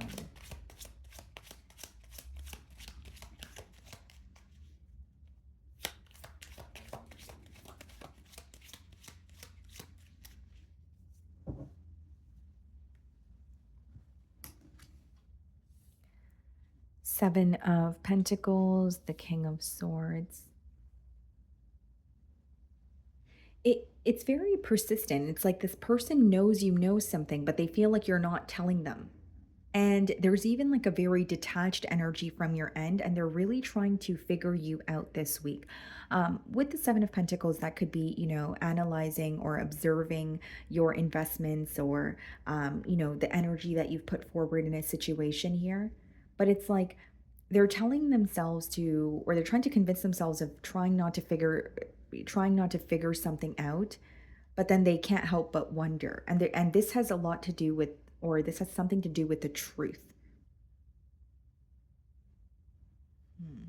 Seven of Pentacles, the King of Swords. It's very persistent. It's like this person knows you know something, but they feel like you're not telling them. And there's even like a very detached energy from your end, and they're really trying to figure you out this week. With the Seven of Pentacles, that could be, analyzing or observing your investments or, the energy that you've put forward in a situation here. But it's like they're telling themselves to, or they're trying to convince themselves of trying not to figure something out, but then they can't help but wonder. And this has a lot to do with, or this has something to do with the truth. Hmm.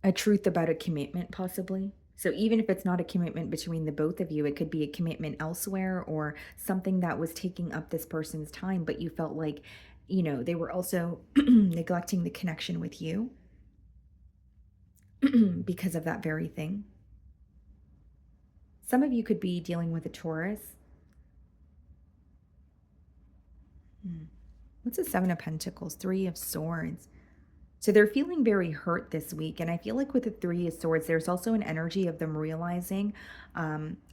A truth about a commitment, possibly. So even if it's not a commitment between the both of you, it could be a commitment elsewhere or something that was taking up this person's time, but you felt like, they were also neglecting the connection with you because of that very thing. Some of you could be dealing with a Taurus. Hmm. What's the Seven of Pentacles? Three of Swords. So they're feeling very hurt this week. And I feel like with the Three of Swords, there's also an energy of them realizing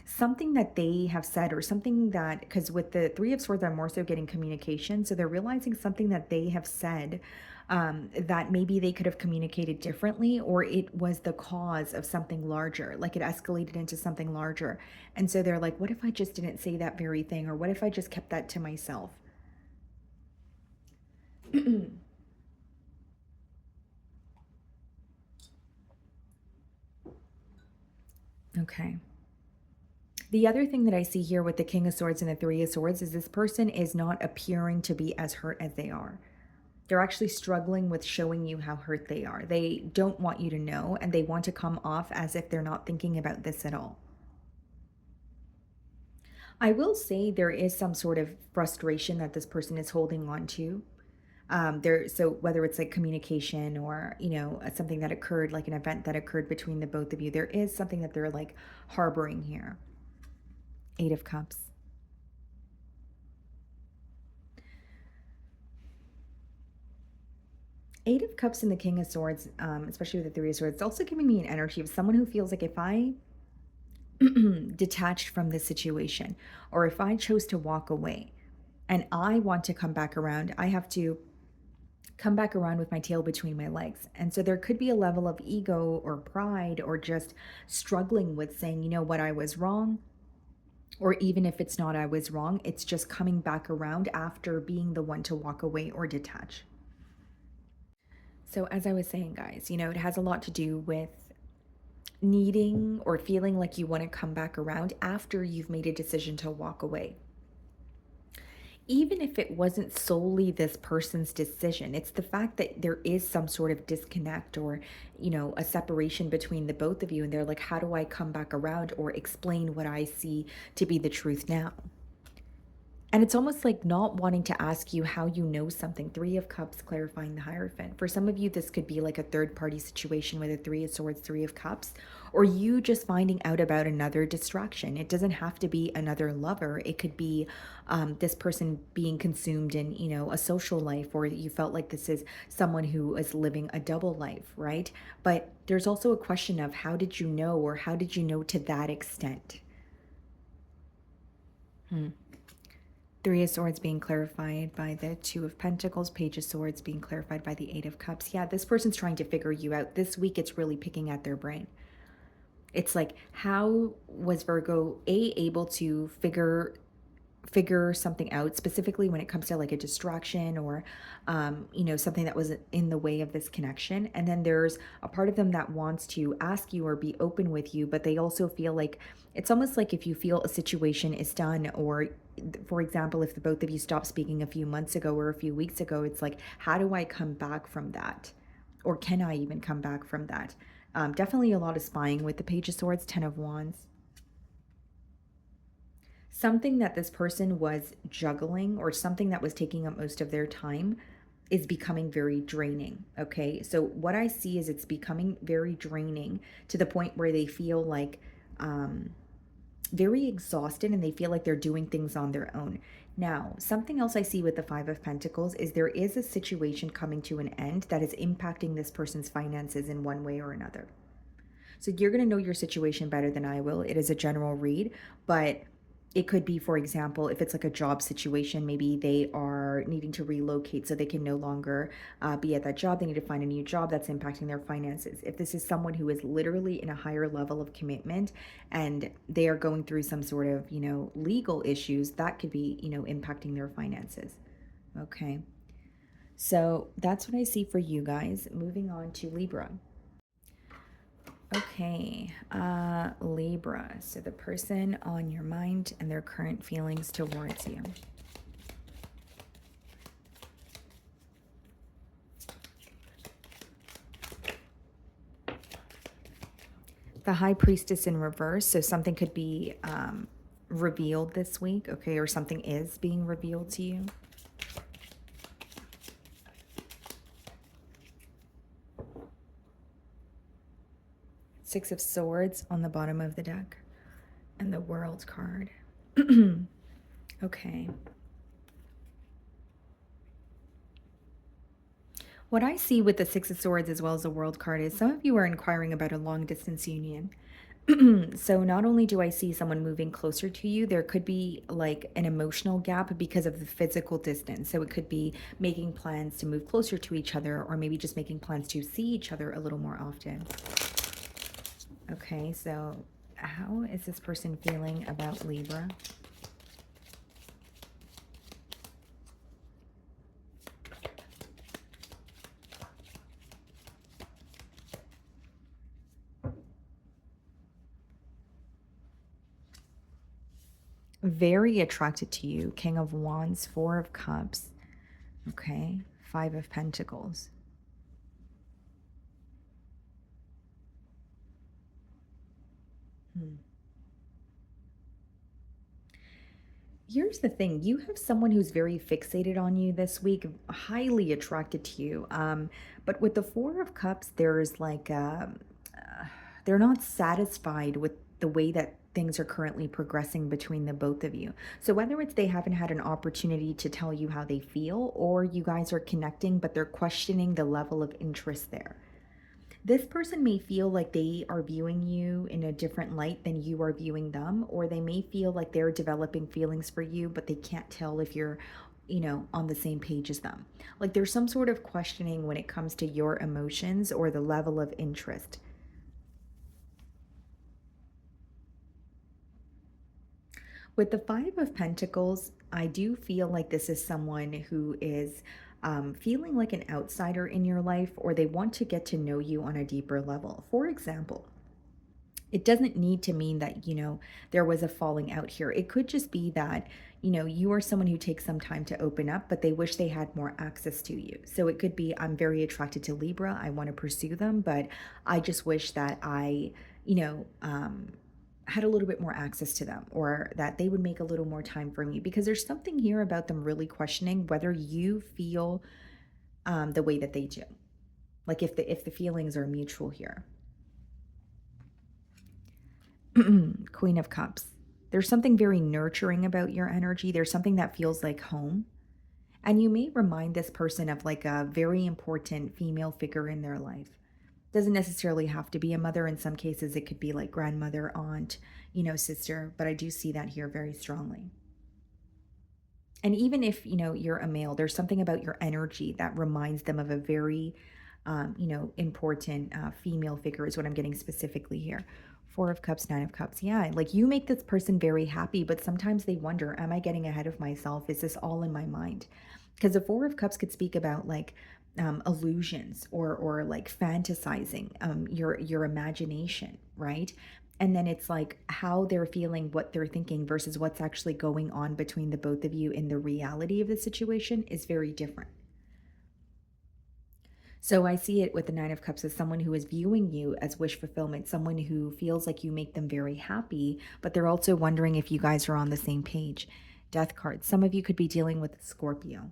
something that they have said, or something that, because with the Three of Swords, I'm more so getting communication. So they're realizing something that they have said, that maybe they could have communicated differently, or it was the cause of something larger, like it escalated into something larger. And so they're like, what if I just didn't say that very thing? Or what if I just kept that to myself? Okay. The other thing that I see here with the King of Swords and the Three of Swords is this person is not appearing to be as hurt as they are. They're actually struggling with showing you how hurt they are. They don't want you to know, and they want to come off as if they're not thinking about this at all. I will say there is some sort of frustration that this person is holding on to. So whether it's like communication or, something that occurred, like an event that occurred between the both of you, there is something that they're like harboring here. Eight of Cups. Eight of Cups and the King of Swords, especially with the Three of Swords, it's also giving me an energy of someone who feels like if I detached from this situation, or if I chose to walk away and I want to come back around, I have to come back around with my tail between my legs. And so there could be a level of ego or pride or just struggling with saying, you know what, I was wrong. Or even if it's not I was wrong, it's just coming back around after being the one to walk away or detach. So, as I was saying, guys, it has a lot to do with needing or feeling like you want to come back around after you've made a decision to walk away. Even if it wasn't solely this person's decision, it's the fact that there is some sort of disconnect or, a separation between the both of you. And they're like, how do I come back around or explain what I see to be the truth now? And it's almost like not wanting to ask you how you know something. Three of Cups clarifying the Hierophant. For some of you, this could be like a third party situation with a Three of Swords, Three of Cups, or you just finding out about another distraction. It doesn't have to be another lover. It could be this person being consumed in, a social life, or you felt like this is someone who is living a double life, right? But there's also a question of how did you know, or how did you know to that extent? Hmm. Three of Swords being clarified by the Two of Pentacles, Page of Swords being clarified by the Eight of Cups. Yeah, this person's trying to figure you out. This week, it's really picking at their brain. It's like, how was Virgo able to figure something out, specifically when it comes to like a distraction or something that was in the way of this connection? And then there's a part of them that wants to ask you or be open with you, but they also feel like it's almost like if you feel a situation is done, or for example, if the both of you stopped speaking a few months ago or a few weeks ago, it's like, how do I come back from that? Or can I even come back from that? Definitely a lot of spying with the Page of Swords, Ten of Wands. Something that this person was juggling, or something that was taking up most of their time, is becoming very draining. Okay. So what I see is it's becoming very draining to the point where they feel like very exhausted, and they feel like they're doing things on their own. Now, something else I see with the Five of Pentacles is there is a situation coming to an end that is impacting this person's finances in one way or another. So you're going to know your situation better than I will. It is a general read, but It could be, for example, if it's like a job situation, maybe they are needing to relocate so they can no longer be at that job. They need to find a new job that's impacting their finances. If this is someone who is literally in a higher level of commitment and they are going through some sort of, legal issues, that could be, impacting their finances. Okay. So that's what I see for you guys. Moving on to Libra. Okay, Libra. So the person on your mind and their current feelings towards you. The High Priestess in reverse. So something could be revealed this week, okay, or something is being revealed to you. Six of Swords on the bottom of the deck. And the World card. Okay. What I see with the Six of Swords as well as the World card is some of you are inquiring about a long distance union. So not only do I see someone moving closer to you, there could be like an emotional gap because of the physical distance. So it could be making plans to move closer to each other, or maybe just making plans to see each other a little more often. Okay, so how is this person feeling about Libra? Very attracted to you. King of Wands, Four of Cups. Okay, Five of Pentacles. Here's the thing. You have someone who's very fixated on you this week, highly attracted to you. But with the Four of Cups, there's like, they're not satisfied with the way that things are currently progressing between the both of you. So whether it's they haven't had an opportunity to tell you how they feel, or you guys are connecting, but they're questioning the level of interest there. This person may feel like they are viewing you in a different light than you are viewing them, or they may feel like they're developing feelings for you, but they can't tell if you're, on the same page as them. Like there's some sort of questioning when it comes to your emotions or the level of interest. With the Five of Pentacles, I do feel like this is someone who is feeling like an outsider in your life, or they want to get to know you on a deeper level. For example, it doesn't need to mean that, there was a falling out here. It could just be that, you are someone who takes some time to open up, but they wish they had more access to you. So it could be, I'm very attracted to Libra. I want to pursue them, but I just wish that I, had a little bit more access to them, or that they would make a little more time for me, because there's something here about them really questioning whether you feel the way that they do. Like if the feelings are mutual here. Queen of Cups. There's something very nurturing about your energy. There's something that feels like home. And you may remind this person of like a very important female figure in their life. Doesn't necessarily have to be a mother. In some cases, it could be like grandmother, aunt, sister. But I do see that here very strongly. And even if, you're a male, there's something about your energy that reminds them of a very, important female figure is what I'm getting specifically here. Four of Cups, Nine of Cups. Yeah, like you make this person very happy, but sometimes they wonder, am I getting ahead of myself? Is this all in my mind? Because the Four of Cups could speak about like illusions, or like fantasizing, your imagination, right? And then it's like how they're feeling, what they're thinking versus what's actually going on between the both of you in the reality of the situation is very different. So I see it with the Nine of Cups as someone who is viewing you as wish fulfillment, someone who feels like you make them very happy, but they're also wondering if you guys are on the same page. Death card. Some of you could be dealing with Scorpio.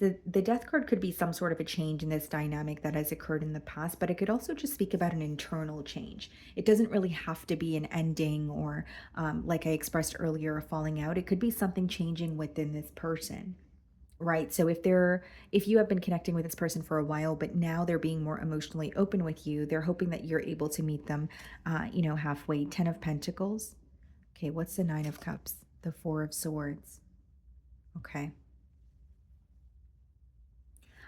The death card could be some sort of a change in this dynamic that has occurred in the past, but it could also just speak about an internal change. It doesn't really have to be an ending, or, like I expressed earlier, a falling out. It could be something changing within this person. Right. So if you have been connecting with this person for a while, but now they're being more emotionally open with you, they're hoping that you're able to meet them, halfway. 10 of Pentacles. Okay. What's the Nine of Cups? The Four of Swords. Okay.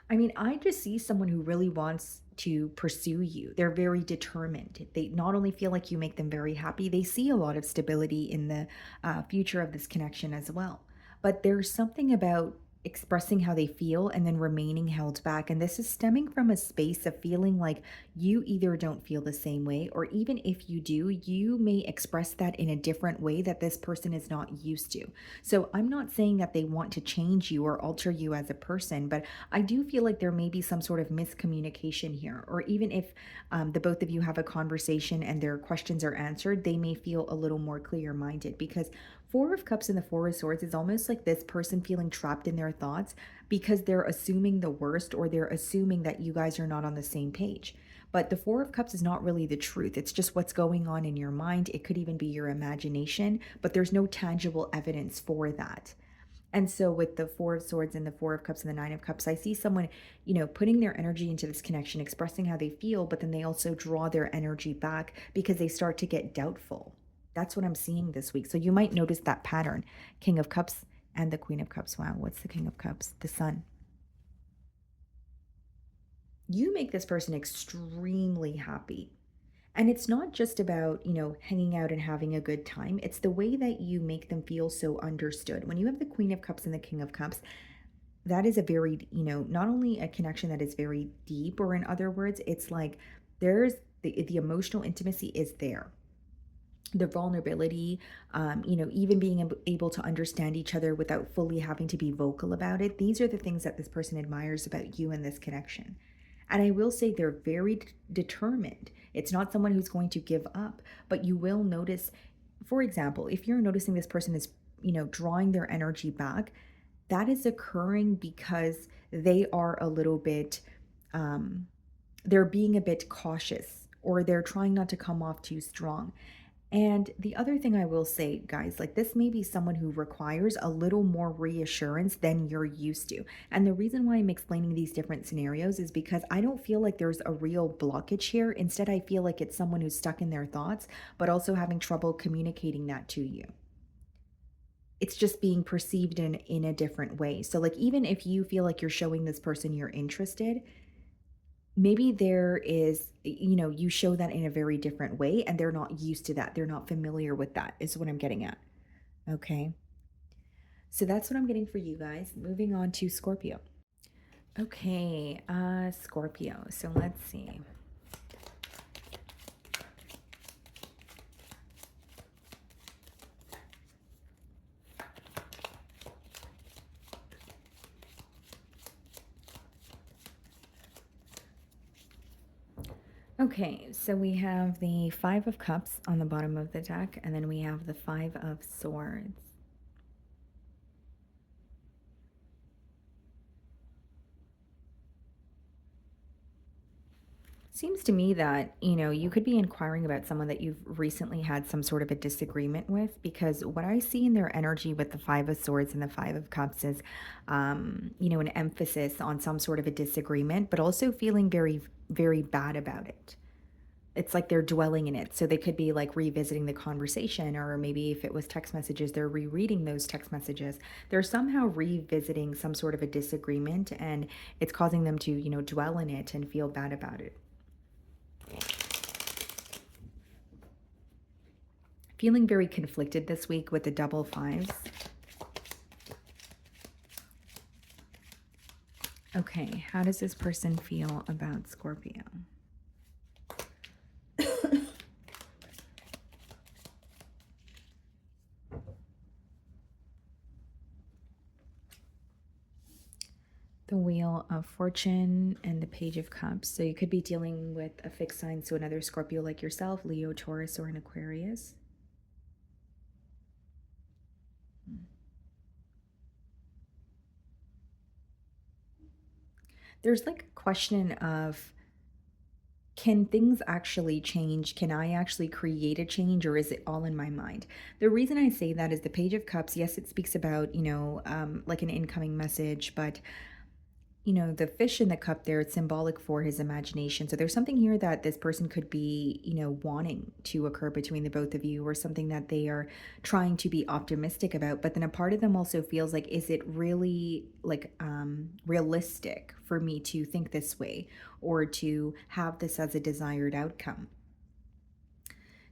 I mean, I just see someone who really wants to pursue you. They're very determined. They not only feel like you make them very happy, they see a lot of stability in the future of this connection as well. But there's something about expressing how they feel and then remaining held back. And this is stemming from a space of feeling like you either don't feel the same way, or even if you do, you may express that in a different way that this person is not used to. So I'm not saying that they want to change you or alter you as a person, but I do feel like there may be some sort of miscommunication here, or even if the both of you have a conversation and their questions are answered, they may feel a little more clear minded because Four of Cups and the Four of Swords is almost like this person feeling trapped in their thoughts because they're assuming the worst, or they're assuming that you guys are not on the same page. But the Four of Cups is not really the truth. It's just what's going on in your mind. It could even be your imagination, but there's no tangible evidence for that. And so with the Four of Swords and the Four of Cups and the Nine of Cups, I see someone, putting their energy into this connection, expressing how they feel, but then they also draw their energy back because they start to get doubtful. That's what I'm seeing this week. So you might notice that pattern. King of Cups and the Queen of Cups. Wow, what's the King of Cups? The Sun. You make this person extremely happy. And it's not just about, hanging out and having a good time. It's the way that you make them feel so understood. When you have the Queen of Cups and the King of Cups, that is a very, not only a connection that is very deep, or in other words, it's like there's the emotional intimacy is there. The vulnerability, even being able to understand each other without fully having to be vocal about it. These are the things that this person admires about you in this connection. And I will say they're very determined. It's not someone who's going to give up, but you will notice, for example, if you're noticing this person is, drawing their energy back, that is occurring because they are a little bit, um, they're being a bit cautious, or they're trying not to come off too strong. And the other thing I will say, guys, like this may be someone who requires a little more reassurance than you're used to. And the reason why I'm explaining these different scenarios is because I don't feel like there's a real blockage here. Instead, I feel like it's someone who's stuck in their thoughts, but also having trouble communicating that to you. It's just being perceived in a different way. So like even if you feel like you're showing this person you're interested, maybe there is, you show that in a very different way and they're not used to that. They're not familiar with that, is what I'm getting at. Okay. So that's what I'm getting for you guys. Moving on to Scorpio. Okay, Scorpio. So let's see. Okay, so we have the Five of Cups on the bottom of the deck, and then we have the Five of Swords. Seems to me that, you could be inquiring about someone that you've recently had some sort of a disagreement with, because what I see in their energy with the Five of Swords and the Five of Cups is, an emphasis on some sort of a disagreement, but also feeling very, very bad about it. It's like they're dwelling in it. So they could be like revisiting the conversation, or maybe if it was text messages, they're rereading those text messages. They're somehow revisiting some sort of a disagreement, and it's causing them to, dwell in it and feel bad about it. Feeling very conflicted this week with the double fives. Okay, how does this person feel about Scorpio? The Wheel of Fortune and the Page of Cups. So you could be dealing with a fixed sign, so another Scorpio like yourself, Leo, Taurus, or an Aquarius. There's like a question of Can things actually change? Can I actually create a change, or is it all in my mind? The reason I say that is the Page of Cups. Yes, it speaks about, like an incoming message, but the fish in the cup there, it's symbolic for his imagination. So there's something here that this person could be, wanting to occur between the both of you, or something that they are trying to be optimistic about. But then a part of them also feels like, is it really like realistic for me to think this way or to have this as a desired outcome?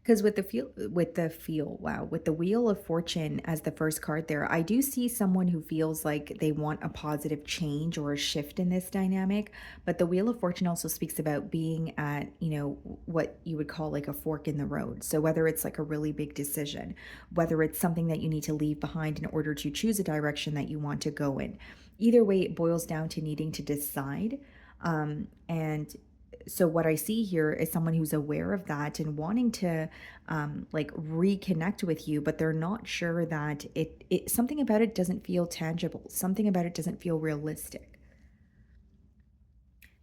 Because with the Wheel of Fortune as the first card there, I do see someone who feels like they want a positive change or a shift in this dynamic. But the Wheel of Fortune also speaks about being at, what you would call like a fork in the road. So whether it's like a really big decision, whether it's something that you need to leave behind in order to choose a direction that you want to go in. Either way, it boils down to needing to decide. And so what I see here is someone who's aware of that and wanting to like reconnect with you, but they're not sure that it something about it doesn't feel tangible. Something about it doesn't feel realistic.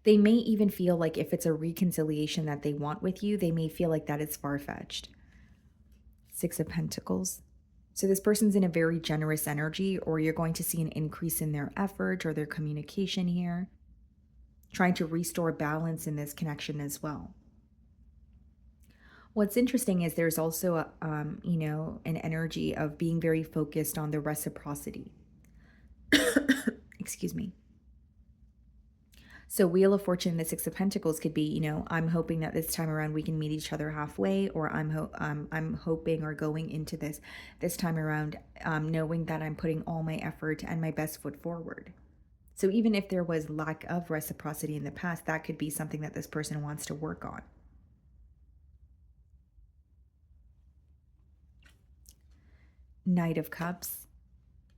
They may even feel like if it's a reconciliation that they want with you, they may feel like that is far-fetched. Six of Pentacles. So this person's in a very generous energy, or you're going to see an increase in their effort or their communication here, trying to restore balance in this connection as well. What's interesting is there's also an energy of being very focused on the reciprocity. Excuse me. So Wheel of Fortune and the Six of Pentacles could be, I'm hoping that this time around we can meet each other halfway, or I'm hoping or going into this time around, knowing that I'm putting all my effort and my best foot forward. So even if there was lack of reciprocity in the past, that could be something that this person wants to work on. Knight of Cups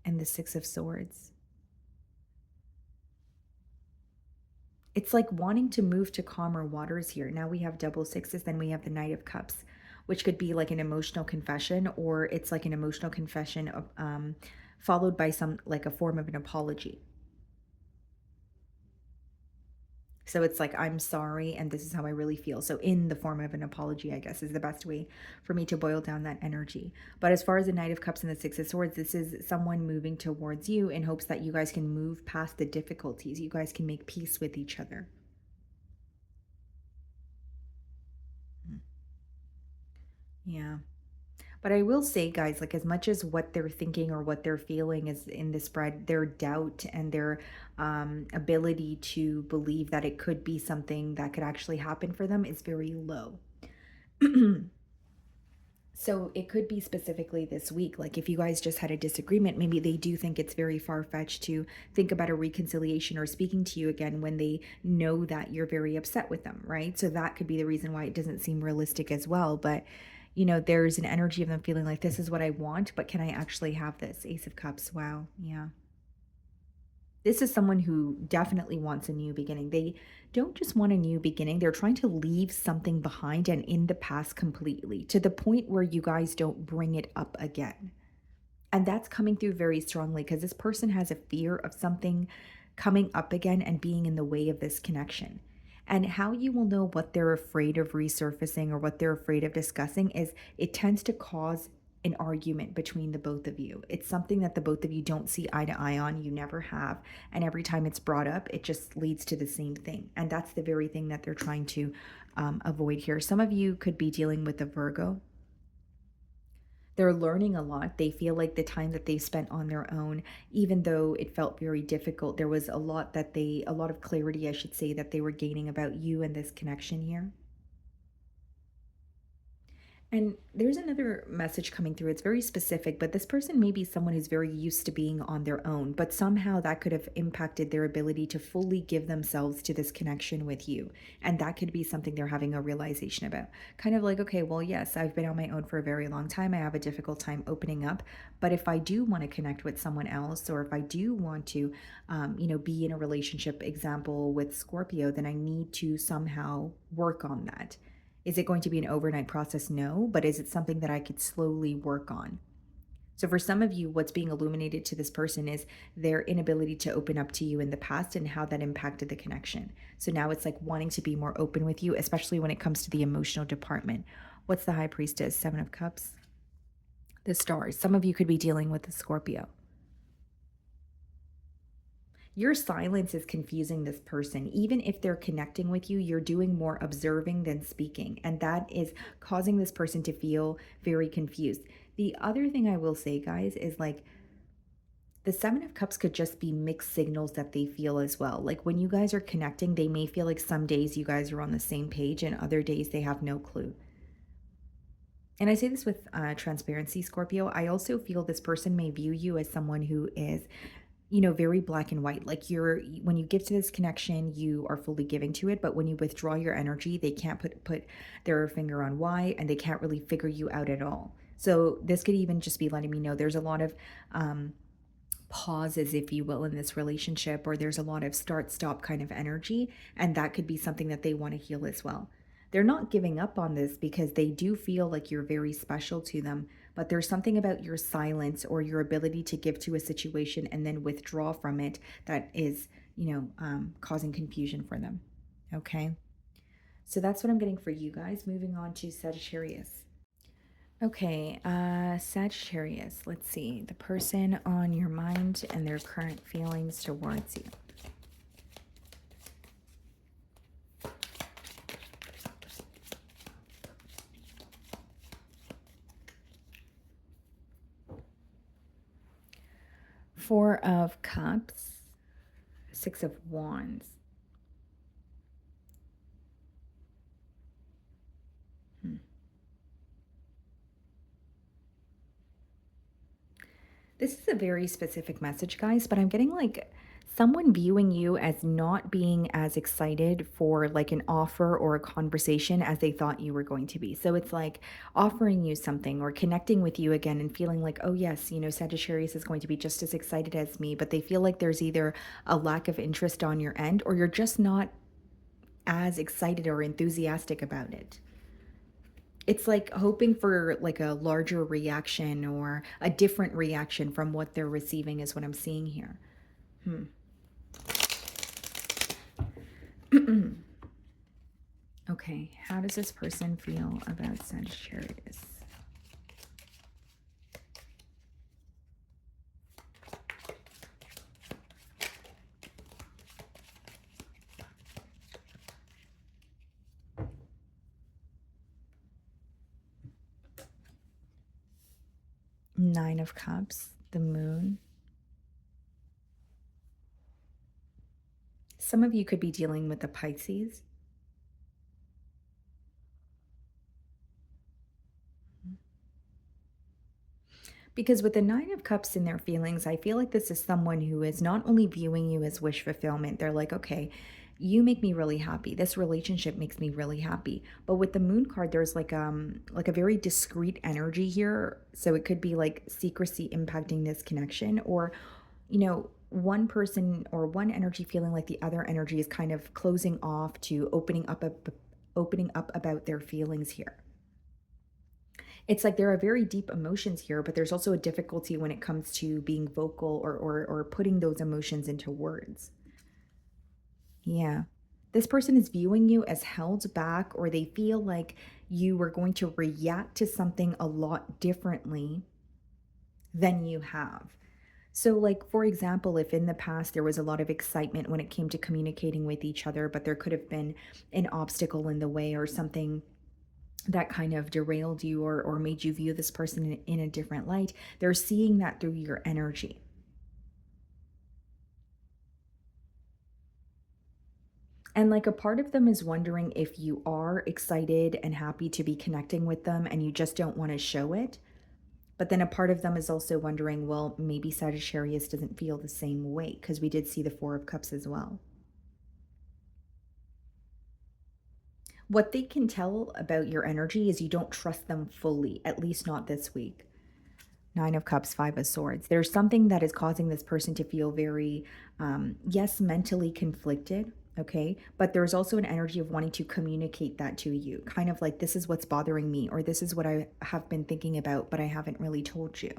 and the Six of Swords. It's like wanting to move to calmer waters here. Now we have double sixes, then we have the Knight of Cups, which could be like an emotional confession, or it's like an emotional confession of, followed by some like a form of an apology. So it's like, I'm sorry, and this is how I really feel. So in the form of an apology, I guess, is the best way for me to boil down that energy. But as far as the Knight of Cups and the Six of Swords, this is someone moving towards you in hopes that you guys can move past the difficulties. You guys can make peace with each other. Yeah. But I will say, guys, like as much as what they're thinking or what they're feeling is in this spread, their doubt and their ability to believe that it could be something that could actually happen for them is very low. So it could be specifically this week. Like if you guys just had a disagreement, maybe they do think it's very far-fetched to think about a reconciliation or speaking to you again when they know that you're very upset with them, right? So that could be the reason why it doesn't seem realistic as well. But there's an energy of them feeling like this is what I want, but can I actually have this? Ace of Cups. Wow. Yeah. This is someone who definitely wants a new beginning. They don't just want a new beginning, they're trying to leave something behind and in the past completely, to the point where you guys don't bring it up again. And that's coming through very strongly because this person has a fear of something coming up again and being in the way of this connection. And how you will know what they're afraid of resurfacing or what they're afraid of discussing is it tends to cause an argument between the both of you. It's something that the both of you don't see eye to eye on, you never have. And every time it's brought up, it just leads to the same thing. And that's the very thing that they're trying to avoid here. Some of you could be dealing with a Virgo. They're learning a lot. They feel like the time that they spent on their own, even though it felt very difficult, there was a lot of clarity, I should say, that they were gaining about you and this connection here. And there's another message coming through. It's very specific, but this person may be someone who's very used to being on their own, but somehow that could have impacted their ability to fully give themselves to this connection with you. And that could be something they're having a realization about. Kind of like, okay, well, yes, I've been on my own for a very long time. I have a difficult time opening up. But if I do want to connect with someone else, or if I do want to, be in a relationship, example with Scorpio, then I need to somehow work on that. Is it going to be an overnight process? No, but is it something that I could slowly work on? So for some of you, what's being illuminated to this person is their inability to open up to you in the past and how that impacted the connection. So now it's like wanting to be more open with you, especially when it comes to the emotional department. What's the High Priestess? Seven of Cups. The Stars. Some of you could be dealing with the Scorpio. Your silence is confusing this person. Even if they're connecting with you, you're doing more observing than speaking. And that is causing this person to feel very confused. The other thing I will say, guys, is like the Seven of Cups could just be mixed signals that they feel as well. Like when you guys are connecting, they may feel like some days you guys are on the same page and other days they have no clue. And I say this with transparency, Scorpio. I also feel this person may view you as someone who is, very black and white. Like when you give to this connection, you are fully giving to it, but when you withdraw your energy, they can't put their finger on why, and they can't really figure you out at all. So this could even just be letting me know there's a lot of pauses, if you will, in this relationship, or there's a lot of start stop kind of energy, and that could be something that they want to heal as well. They're not giving up on this because they do feel like you're very special to them, but there's something about your silence or your ability to give to a situation and then withdraw from it that is, causing confusion for them. Okay. So that's what I'm getting for you guys. Moving on to Sagittarius. Okay, Sagittarius. Let's see. The person on your mind and their current feelings towards you. Four of Cups, Six of Wands. This is a very specific message, guys, but I'm getting like someone viewing you as not being as excited for like an offer or a conversation as they thought you were going to be. So it's like offering you something or connecting with you again and feeling like, oh, yes, Sagittarius is going to be just as excited as me, but they feel like there's either a lack of interest on your end or you're just not as excited or enthusiastic about it. It's like hoping for like a larger reaction or a different reaction from what they're receiving is what I'm seeing here. Okay, how does this person feel about Sagittarius? Nine of Cups, the Moon. Some of you could be dealing with the Pisces. Because with the Nine of Cups in their feelings, I feel like this is someone who is not only viewing you as wish fulfillment, they're like, okay, you make me really happy. This relationship makes me really happy. But with the Moon card, there's like a very discreet energy here. So it could be like secrecy impacting this connection, or one person or one energy feeling like the other energy is kind of closing off to opening up about their feelings here. It's like there are very deep emotions here, but there's also a difficulty when it comes to being vocal or putting those emotions into words. Yeah. This person is viewing you as held back, or they feel like you were going to react to something a lot differently than you have. So, like, for example, if in the past there was a lot of excitement when it came to communicating with each other, but there could have been an obstacle in the way or something that kind of derailed you or made you view this person in a different light, they're seeing that through your energy. And like a part of them is wondering if you are excited and happy to be connecting with them and you just don't want to show it. But then a part of them is also wondering, well, maybe Sagittarius doesn't feel the same way, because we did see the Four of Cups as well. What they can tell about your energy is you don't trust them fully, at least not this week. Nine of Cups, Five of Swords. There's something that is causing this person to feel very, yes, mentally conflicted, okay? But there's also an energy of wanting to communicate that to you, kind of like, this is what's bothering me, or this is what I have been thinking about, but I haven't really told you.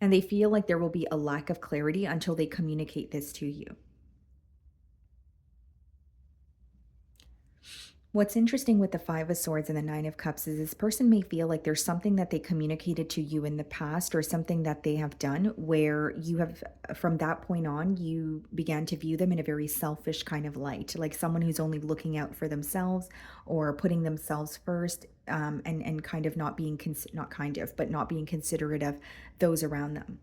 And they feel like there will be a lack of clarity until they communicate this to you. What's interesting with the Five of Swords and the Nine of Cups is this person may feel like there's something that they communicated to you in the past or something that they have done where you have, from that point on, you began to view them in a very selfish kind of light, like someone who's only looking out for themselves or putting themselves first, and kind of not being, not kind of, but not being considerate of those around them,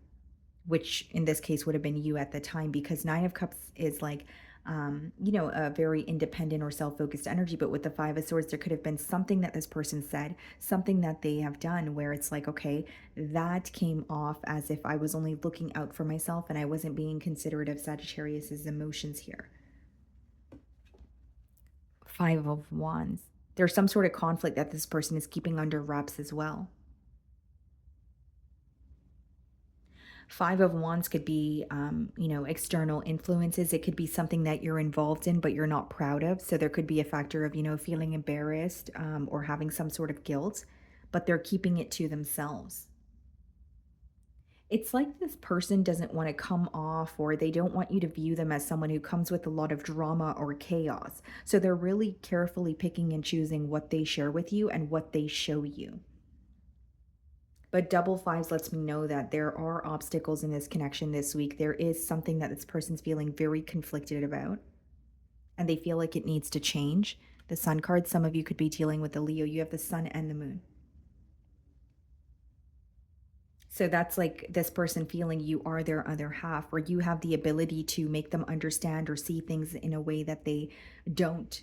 which in this case would have been you at the time, because Nine of Cups is like, a very independent or self-focused energy. But with the Five of Swords, there could have been something that this person said, something that they have done where it's like, okay, that came off as if I was only looking out for myself and I wasn't being considerate of Sagittarius's emotions here. Five of Wands. There's some sort of conflict that this person is keeping under wraps as well. Five of Wands could be, external influences. It could be something that you're involved in, but you're not proud of. So there could be a factor of, feeling embarrassed, or having some sort of guilt, but they're keeping it to themselves. It's like this person doesn't want to come off, or they don't want you to view them as someone who comes with a lot of drama or chaos. So they're really carefully picking and choosing what they share with you and what they show you. But double fives lets me know that there are obstacles in this connection this week. There is something that this person's feeling very conflicted about, and they feel like it needs to change. The Sun card, some of you could be dealing with the Leo. You have the Sun and the Moon. So that's like this person feeling you are their other half, or you have the ability to make them understand or see things in a way that they don't,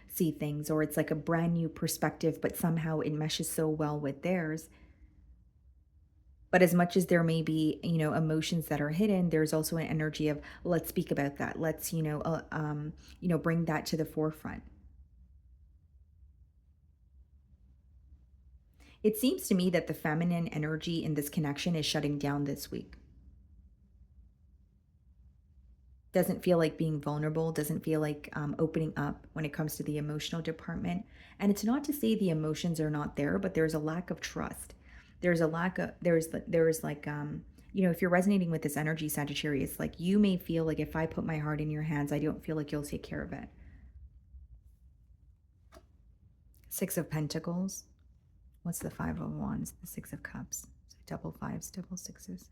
see things, or it's like a brand new perspective, but somehow it meshes so well with theirs. But as much as there may be, emotions that are hidden, there's also an energy of let's speak about that. Let's, bring that to the forefront. It seems to me that the feminine energy in this connection is shutting down this week. Doesn't feel like being vulnerable, doesn't feel like opening up when it comes to the emotional department. And it's not to say the emotions are not there, but there's a lack of trust. There's a lack of, there's like, if you're resonating with this energy, Sagittarius, like you may feel like if I put my heart in your hands, I don't feel like you'll take care of it. Six of Pentacles. What's the Five of Wands? The Six of Cups. So double fives, double sixes.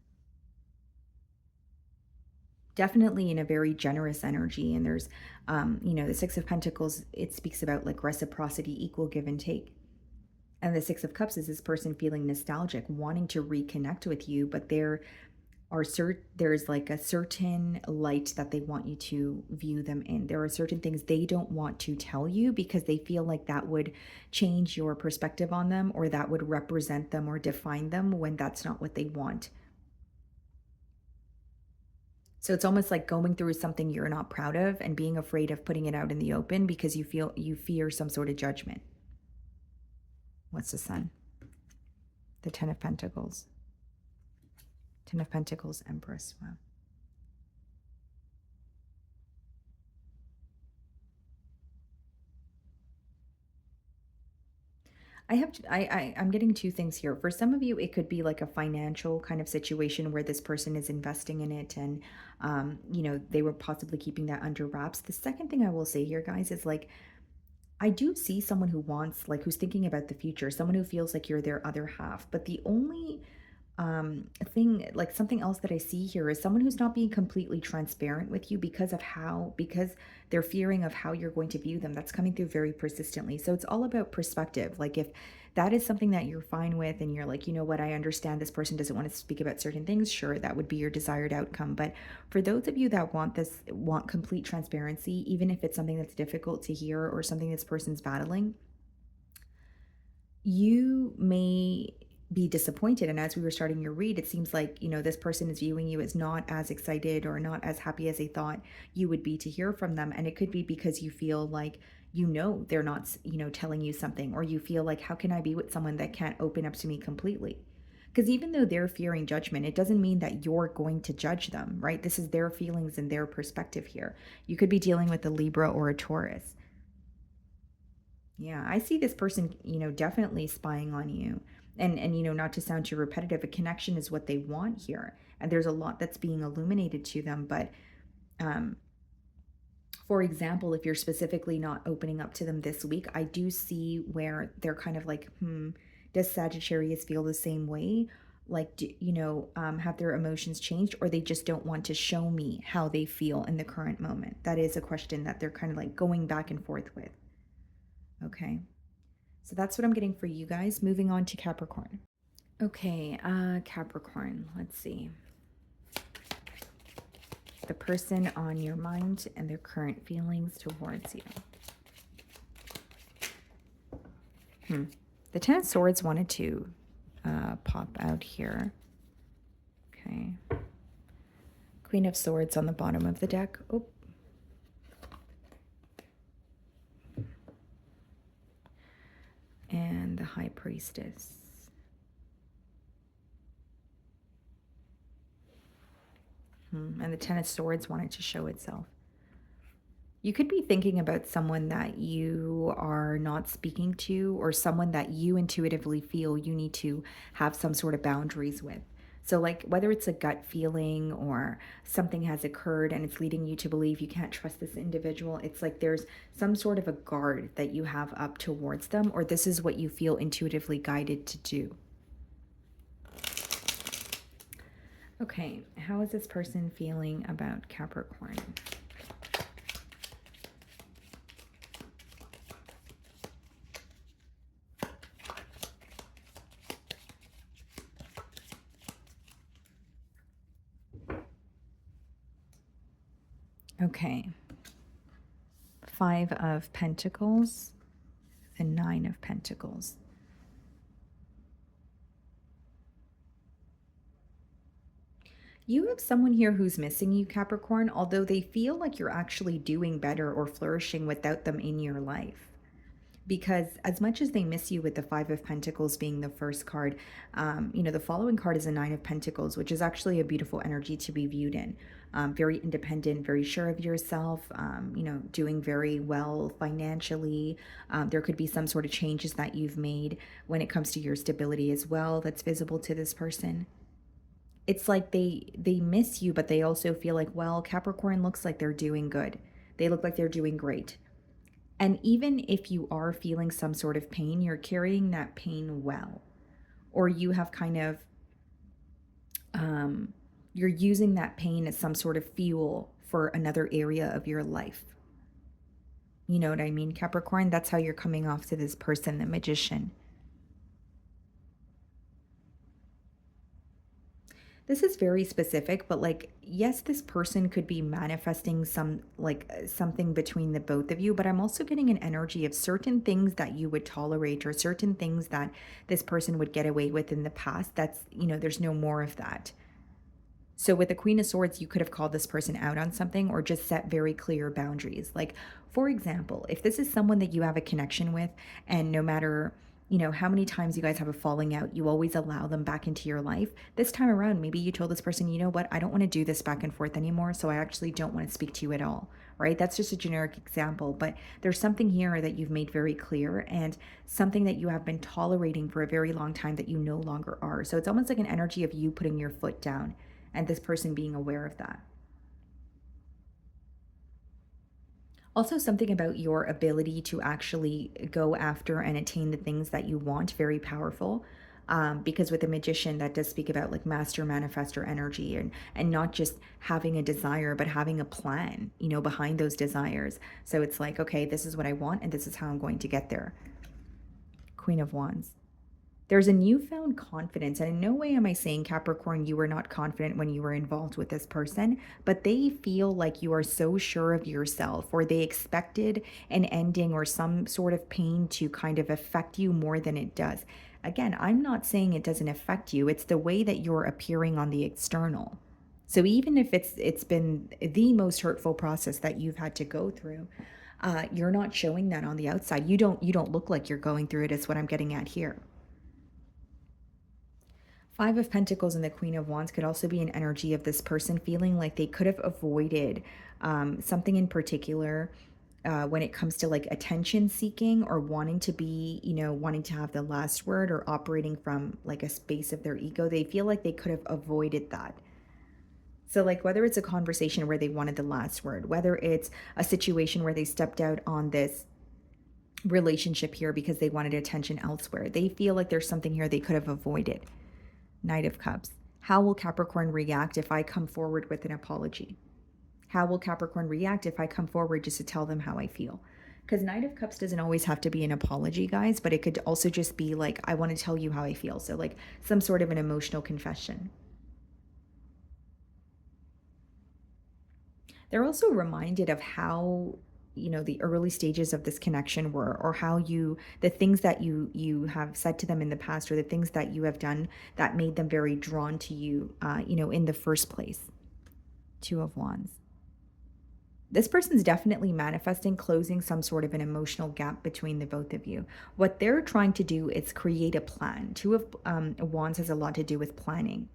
Definitely in a very generous energy. And there's, the Six of Pentacles, it speaks about like reciprocity, equal give and take. And the Six of Cups is this person feeling nostalgic, wanting to reconnect with you, but there's like a certain light that they want you to view them in. There are certain things they don't want to tell you because they feel like that would change your perspective on them, or that would represent them or define them, when that's not what they want. So it's almost like going through something you're not proud of and being afraid of putting it out in the open because you fear some sort of judgment. What's the Sun? The Ten of Pentacles. Ten of Pentacles, Empress. Wow. I'm getting two things here. For some of you, it could be like a financial kind of situation where this person is investing in it, and they were possibly keeping that under wraps. The second thing I will say here, guys, is like I do see someone who wants, like, who's thinking about the future, someone who feels like you're their other half. But the only thing, like something else that I see here, is someone who's not being completely transparent with you because they're fearing of how you're going to view them. That's coming through very persistently. So it's all about perspective. Like if that is something that you're fine with and you're like, you know what, I understand this person doesn't want to speak about certain things, sure, that would be your desired outcome. But for those of you that want complete transparency, even if it's something that's difficult to hear or something this person's battling, you may be disappointed. And as we were starting your read, it seems like, this person is viewing you as not as excited or not as happy as they thought you would be to hear from them. And it could be because you feel like, they're not, telling you something, or you feel like, how can I be with someone that can't open up to me completely? Because even though they're fearing judgment, it doesn't mean that you're going to judge them, right? This is their feelings and their perspective here. You could be dealing with a Libra or a Taurus. Yeah, I see this person, definitely spying on you. And you know, not to sound too repetitive, a connection is what they want here. And there's a lot that's being illuminated to them. But um, for example, if you're specifically not opening up to them this week, I do see where they're kind of like, does Sagittarius feel the same way? Like, have their emotions changed, or they just don't want to show me how they feel in the current moment? That is a question that they're kind of like going back and forth with. Okay. So that's what I'm getting for you guys. Moving on to Capricorn. Okay, Capricorn, let's see. The person on your mind and their current feelings towards you. The Ten of Swords wanted to pop out here. Okay. Queen of Swords on the bottom of the deck. Oh. And the High Priestess. And the Ten of Swords wanted to show itself. You could be thinking about someone that you are not speaking to, or someone that you intuitively feel you need to have some sort of boundaries with. So like whether it's a gut feeling or something has occurred and it's leading you to believe you can't trust this individual, it's like there's some sort of a guard that you have up towards them, or this is what you feel intuitively guided to do. Okay, how is this person feeling about Capricorn? Okay. 5 of Pentacles and 9 of Pentacles. You have someone here who's missing you, Capricorn, although they feel like you're actually doing better or flourishing without them in your life. Because as much as they miss you with the 5 of Pentacles being the first card, the following card is a 9 of Pentacles, which is actually a beautiful energy to be viewed in. Very independent, very sure of yourself, doing very well financially. There could be some sort of changes that you've made when it comes to your stability as well that's visible to this person. It's like they miss you, but they also feel like, well, Capricorn looks like they're doing good. They look like they're doing great. And even if you are feeling some sort of pain, you're carrying that pain well. Or you have kind of, you're using that pain as some sort of fuel for another area of your life. You know what I mean, Capricorn? That's how you're coming off to this person, the Magician. This is very specific, but like, yes, this person could be manifesting something between the both of you, but I'm also getting an energy of certain things that you would tolerate, or certain things that this person would get away with in the past. That's, there's no more of that. So with the Queen of Swords, you could have called this person out on something, or just set very clear boundaries. Like, for example, if this is someone that you have a connection with, and no matter how many times you guys have a falling out, you always allow them back into your life. This time around, maybe you told this person, you know what, I don't want to do this back and forth anymore, so I actually don't want to speak to you at all, right? That's just a generic example, but there's something here that you've made very clear, and something that you have been tolerating for a very long time that you no longer are. So it's almost like an energy of you putting your foot down, and this person being aware of that. Also, something about your ability to actually go after and attain the things that you want, very powerful. Because with the Magician, that does speak about like master manifestor energy, and not just having a desire, but having a plan, behind those desires. So it's like, okay, this is what I want, and this is how I'm going to get there. Queen of Wands. There's a newfound confidence, and in no way am I saying, Capricorn, you were not confident when you were involved with this person, but they feel like you are so sure of yourself, or they expected an ending or some sort of pain to kind of affect you more than it does. Again, I'm not saying it doesn't affect you. It's the way that you're appearing on the external. So even if it's been the most hurtful process that you've had to go through, you're not showing that on the outside. You don't look like you're going through it, is what I'm getting at here. 5 of Pentacles and the Queen of Wands could also be an energy of this person feeling like they could have avoided something in particular, when it comes to like attention seeking or wanting to be, wanting to have the last word or operating from like a space of their ego, they feel like they could have avoided that. So, like, whether it's a conversation where they wanted the last word, whether it's a situation where they stepped out on this relationship here because they wanted attention elsewhere, they feel like there's something here they could have avoided. Knight of Cups. How will Capricorn react if I come forward with an apology? How will Capricorn react if I come forward just to tell them how I feel? Because Knight of Cups doesn't always have to be an apology, guys, but it could also just be like, I want to tell you how I feel. So, like, some sort of an emotional confession. They're also reminded of how, the early stages of this connection were, or how the things that you have said to them in the past, or the things that you have done that made them very drawn to you, in the first place. Two of Wands. This person's definitely manifesting closing some sort of an emotional gap between the both of you. What they're trying to do is create a plan. Two of Wands has a lot to do with planning.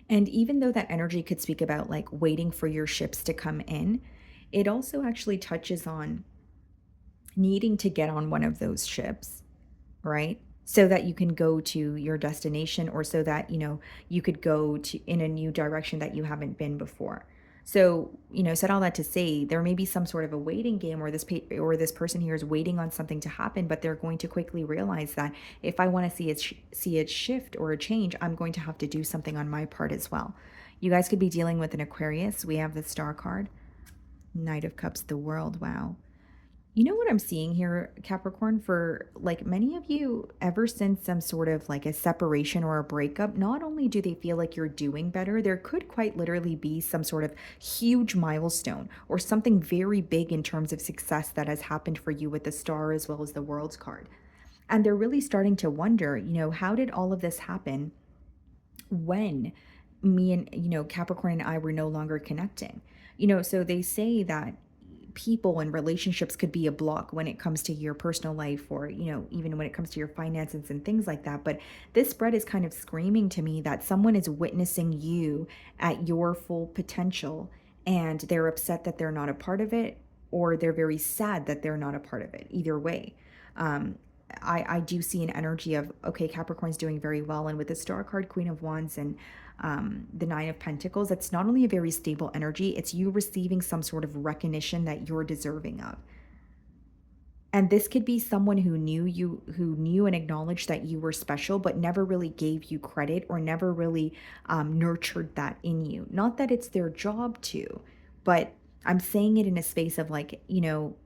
And even though that energy could speak about like waiting for your ships to come in, it also actually touches on needing to get on one of those ships, right? So that you can go to your destination, or so that, you could go to in a new direction that you haven't been before. So, said all that to say, there may be some sort of a waiting game, or this person here is waiting on something to happen, but they're going to quickly realize that if I want to see it shift or a change, I'm going to have to do something on my part as well. You guys could be dealing with an Aquarius. We have the Star card. Knight of Cups, the World. Wow. You know what I'm seeing here, Capricorn, for like many of you, ever since some sort of like a separation or a breakup, not only do they feel like you're doing better, there could quite literally be some sort of huge milestone or something very big in terms of success that has happened for you with the Star as well as the World's card. And they're really starting to wonder, how did all of this happen when me and, Capricorn and I were no longer connecting? So they say that people and relationships could be a block when it comes to your personal life, or even when it comes to your finances and things like that. But this spread is kind of screaming to me that someone is witnessing you at your full potential, and they're upset that they're not a part of it, or they're very sad that they're not a part of it. Either way, I do see an energy of, okay, Capricorn's doing very well. And with the Star card, Queen of Wands, and the Nine of Pentacles, that's not only a very stable energy, it's you receiving some sort of recognition that you're deserving of. And this could be someone who knew and acknowledged that you were special, but never really gave you credit, or never really nurtured that in you. Not that it's their job to, but I'm saying it in a space of like, you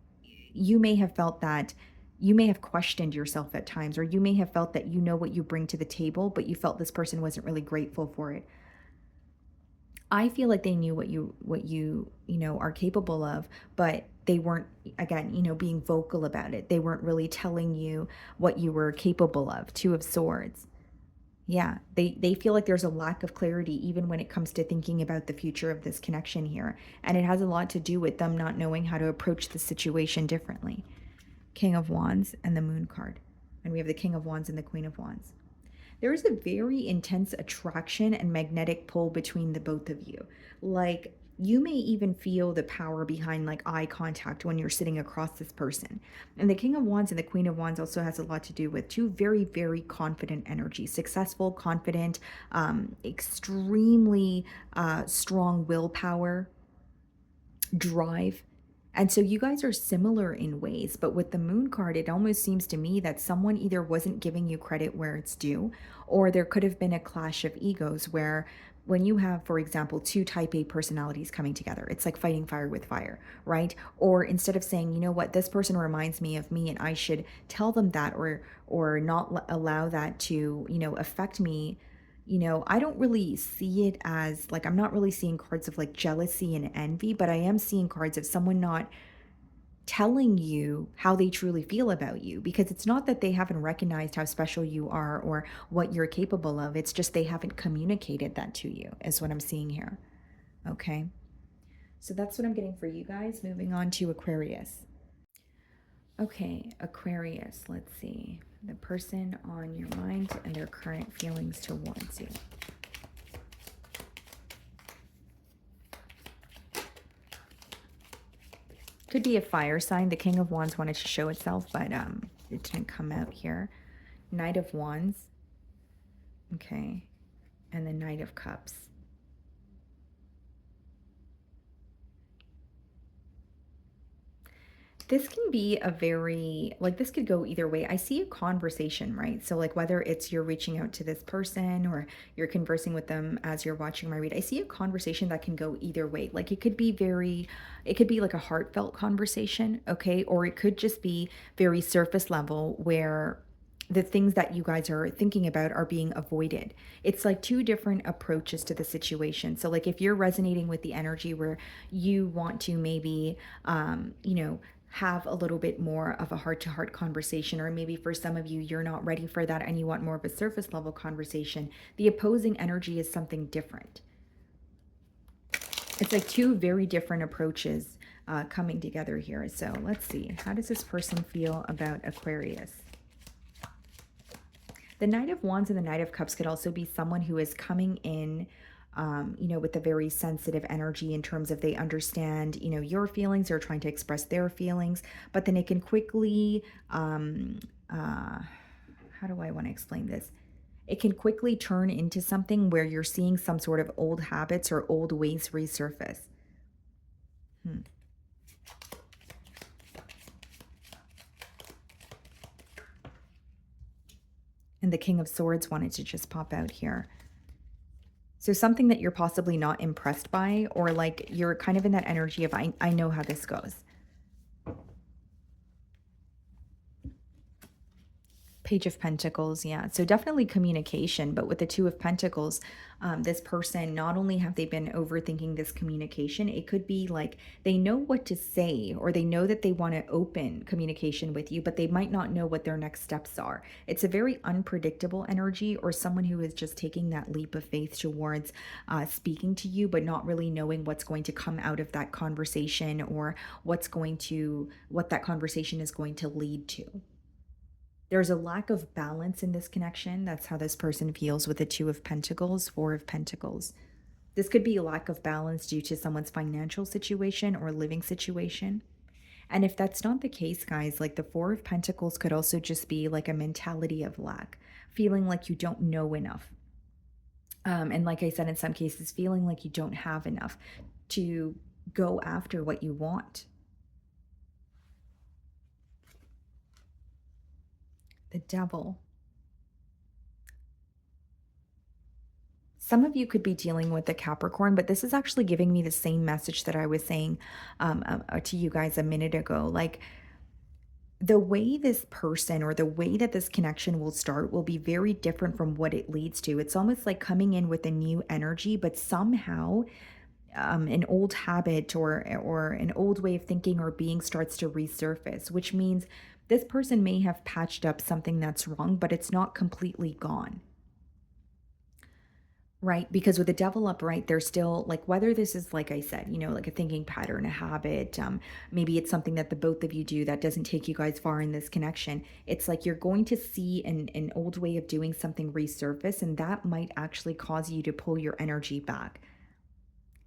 may have felt that you may have questioned yourself at times, or you may have felt that you know what you bring to the table, but you felt this person wasn't really grateful for it. I feel like they knew what you are capable of, but they weren't, again, being vocal about it. They weren't really telling you what you were capable of. Two of Swords. Yeah, they feel like there's a lack of clarity even when it comes to thinking about the future of this connection here. And it has a lot to do with them not knowing how to approach the situation differently. King of Wands and the Moon card. And we have the King of Wands and the Queen of Wands. There is a very intense attraction and magnetic pull between the both of you. Like, you may even feel the power behind like eye contact when you're sitting across this person. And the King of Wands and the Queen of Wands also has a lot to do with two very, very confident energies. Successful, confident, extremely strong willpower, drive. And so you guys are similar in ways, but with the Moon card, it almost seems to me that someone either wasn't giving you credit where it's due, or there could have been a clash of egos where when you have, for example, two type A personalities coming together, it's like fighting fire with fire, right? Or instead of saying, you know what, this person reminds me of me and I should tell them that, or not allow that to, affect me. I don't really see it as like, I'm not really seeing cards of like jealousy and envy, but I am seeing cards of someone not telling you how they truly feel about you, because it's not that they haven't recognized how special you are or what you're capable of. It's just they haven't communicated that to you, is what I'm seeing here. Okay. So that's what I'm getting for you guys. Moving on to Aquarius. Okay, Aquarius, let's see. The person on your mind and their current feelings towards you. Could be a fire sign. The King of Wands wanted to show itself, but it didn't come out here. Knight of Wands. Okay. And the Knight of Cups. This can be a very, like, this could go either way. I see a conversation, right? So, like, whether it's you're reaching out to this person or you're conversing with them as you're watching my read, I see a conversation that can go either way. Like, it could be very, it could be like a heartfelt conversation, okay? Or it could just be very surface level where the things that you guys are thinking about are being avoided. It's like two different approaches to the situation. So, like, if you're resonating with the energy where you want to maybe, have a little bit more of a heart to heart conversation, or maybe for some of you, you're not ready for that and you want more of a surface level conversation, the opposing energy is something different. It's like two very different approaches coming together here. So let's see. How does this person feel about Aquarius? The Knight of Wands and the Knight of Cups could also be someone who is coming in, with a very sensitive energy in terms of they understand, your feelings, they're trying to express their feelings, but then it can quickly, how do I want to explain this? It can quickly turn into something where you're seeing some sort of old habits or old ways resurface. And the King of Swords wanted to just pop out here. So something that you're possibly not impressed by, or like you're kind of in that energy of, I know how this goes. Page of Pentacles, yeah. So definitely communication, but with the Two of Pentacles, this person, not only have they been overthinking this communication, it could be like they know what to say, or they know that they want to open communication with you, but they might not know what their next steps are. It's a very unpredictable energy, or someone who is just taking that leap of faith towards speaking to you, but not really knowing what's going to come out of that conversation, or what that conversation is going to lead to. There's a lack of balance in this connection. That's how this person feels with the Two of Pentacles, Four of Pentacles. This could be a lack of balance due to someone's financial situation or living situation. And if that's not the case, guys, like the Four of Pentacles could also just be like a mentality of lack, feeling like you don't know enough. And like I said, in some cases, feeling like you don't have enough to go after what you want. The Devil. Some of you could be dealing with the Capricorn, but this is actually giving me the same message that I was saying to you guys a minute ago. Like, the way this person, or the way that this connection will start, will be very different from what it leads to. It's almost like coming in with a new energy, but somehow an old habit or an old way of thinking or being starts to resurface, which means this person may have patched up something that's wrong, but it's not completely gone. Right, because with the Devil upright, there's still, like, whether this is, like I said, like a thinking pattern, a habit, maybe it's something that the both of you do that doesn't take you guys far in this connection. It's like you're going to see an old way of doing something resurface, and that might actually cause you to pull your energy back.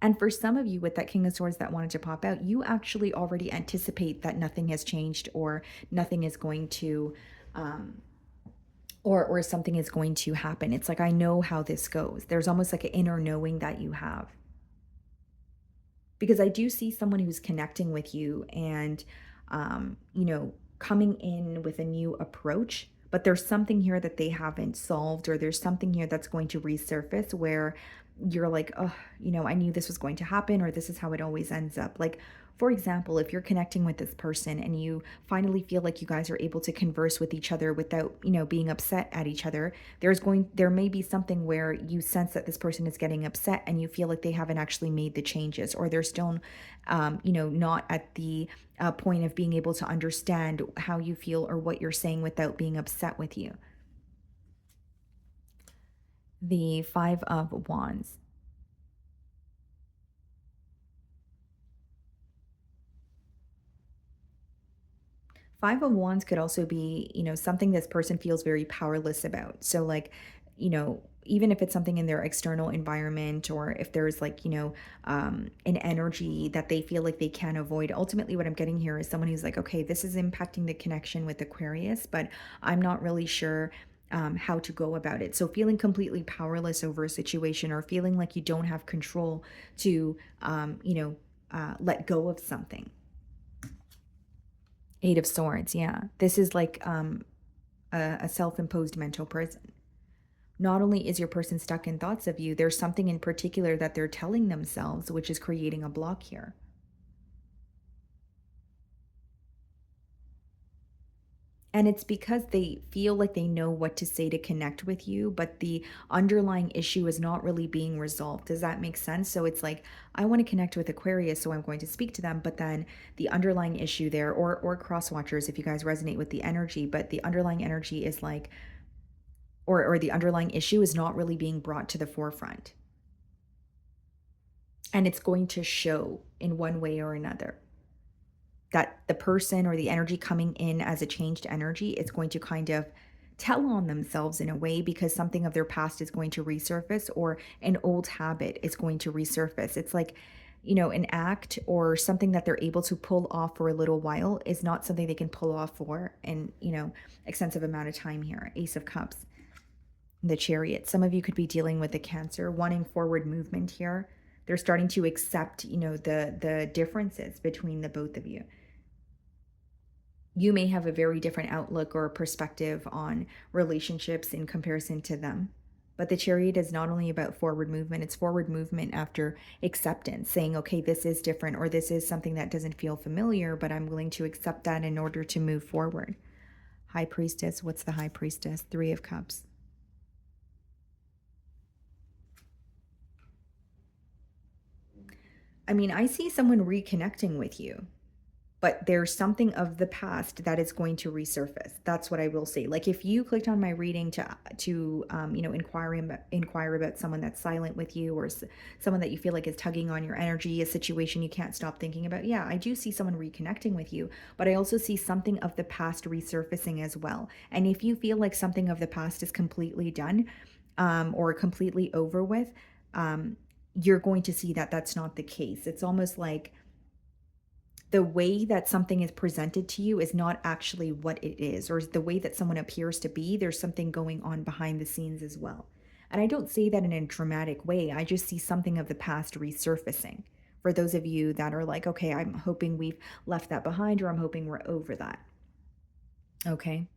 And for some of you with that King of Swords that wanted to pop out, you actually already anticipate that nothing has changed, or nothing is going to or something is going to happen. It's like, I know how this goes. There's almost like an inner knowing that you have. Because I do see someone who's connecting with you and, coming in with a new approach, but there's something here that they haven't solved, or there's something here that's going to resurface where you're like, oh, I knew this was going to happen, or this is how it always ends up. Like, for example, if you're connecting with this person and you finally feel like you guys are able to converse with each other without, being upset at each other, there may be something where you sense that this person is getting upset and you feel like they haven't actually made the changes, or they're still, not at the point of being able to understand how you feel or what you're saying without being upset with you. The Five of Wands. Five of Wands could also be, something this person feels very powerless about. So, like, even if it's something in their external environment, or if there's like, an energy that they feel like they can't avoid. Ultimately, what I'm getting here is someone who's like, okay, this is impacting the connection with Aquarius, but I'm not really sure how to go about it. So feeling completely powerless over a situation, or feeling like you don't have control to, let go of something. Eight of Swords, yeah. This is like a self-imposed mental prison. Not only is your person stuck in thoughts of you, there's something in particular that they're telling themselves, which is creating a block here. And it's because they feel like they know what to say to connect with you, but the underlying issue is not really being resolved. Does that make sense? So it's like, I want to connect with Aquarius, so I'm going to speak to them, but then the underlying issue there, or cross watchers, if you guys resonate with the energy, but the underlying energy is like, or the underlying issue is not really being brought to the forefront. And it's going to show in one way or another that the person or the energy coming in as a changed energy is going to kind of tell on themselves in a way, because something of their past is going to resurface, or an old habit is going to resurface. It's like, an act or something that they're able to pull off for a little while is not something they can pull off for an, extensive amount of time here. Ace of Cups, the Chariot. Some of you could be dealing with a Cancer wanting forward movement here. They're starting to accept, the differences between the both of you. You may have a very different outlook or perspective on relationships in comparison to them. But the Chariot is not only about forward movement, it's forward movement after acceptance, saying, okay, this is different, or this is something that doesn't feel familiar, but I'm willing to accept that in order to move forward. High Priestess, what's the High Priestess? Three of Cups. I mean, I see someone reconnecting with you, but there's something of the past that is going to resurface. That's what I will say. Like, if you clicked on my reading to inquire about someone that's silent with you, or someone that you feel like is tugging on your energy, a situation you can't stop thinking about. Yeah, I do see someone reconnecting with you, but I also see something of the past resurfacing as well. And if you feel like something of the past is completely done, or completely over with, you're going to see that that's not the case. It's almost like the way that something is presented to you is not actually what it is, or the way that someone appears to be. There's something going on behind the scenes as well. And I don't say that in a dramatic way. I just see something of the past resurfacing. For those of you that are like, okay, I'm hoping we've left that behind, or I'm hoping we're over that. Okay.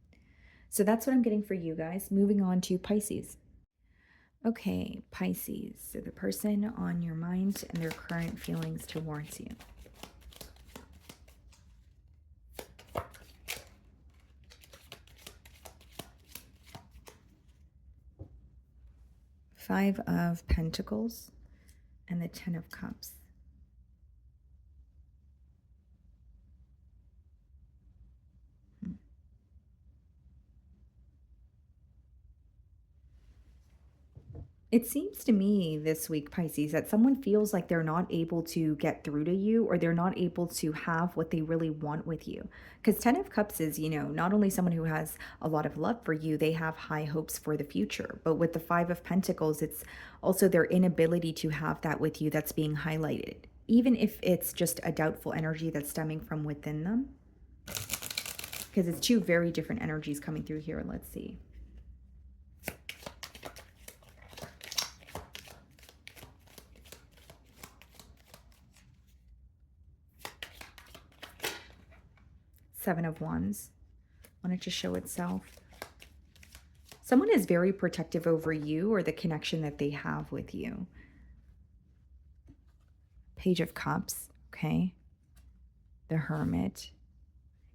So that's what I'm getting for you guys. Moving on to Pisces. Okay, Pisces. So the person on your mind and their current feelings towards you. Five of Pentacles and the Ten of Cups. It seems to me this week, Pisces, that someone feels like they're not able to get through to you, or they're not able to have what they really want with you. Because Ten of Cups is, not only someone who has a lot of love for you, they have high hopes for the future. But with the Five of Pentacles, it's also their inability to have that with you that's being highlighted, even if it's just a doubtful energy that's stemming from within them. Because it's two very different energies coming through here. Let's see. Seven of Wands. Want it to show itself. Someone is very protective over you, or the connection that they have with you. Page of Cups. Okay. The Hermit.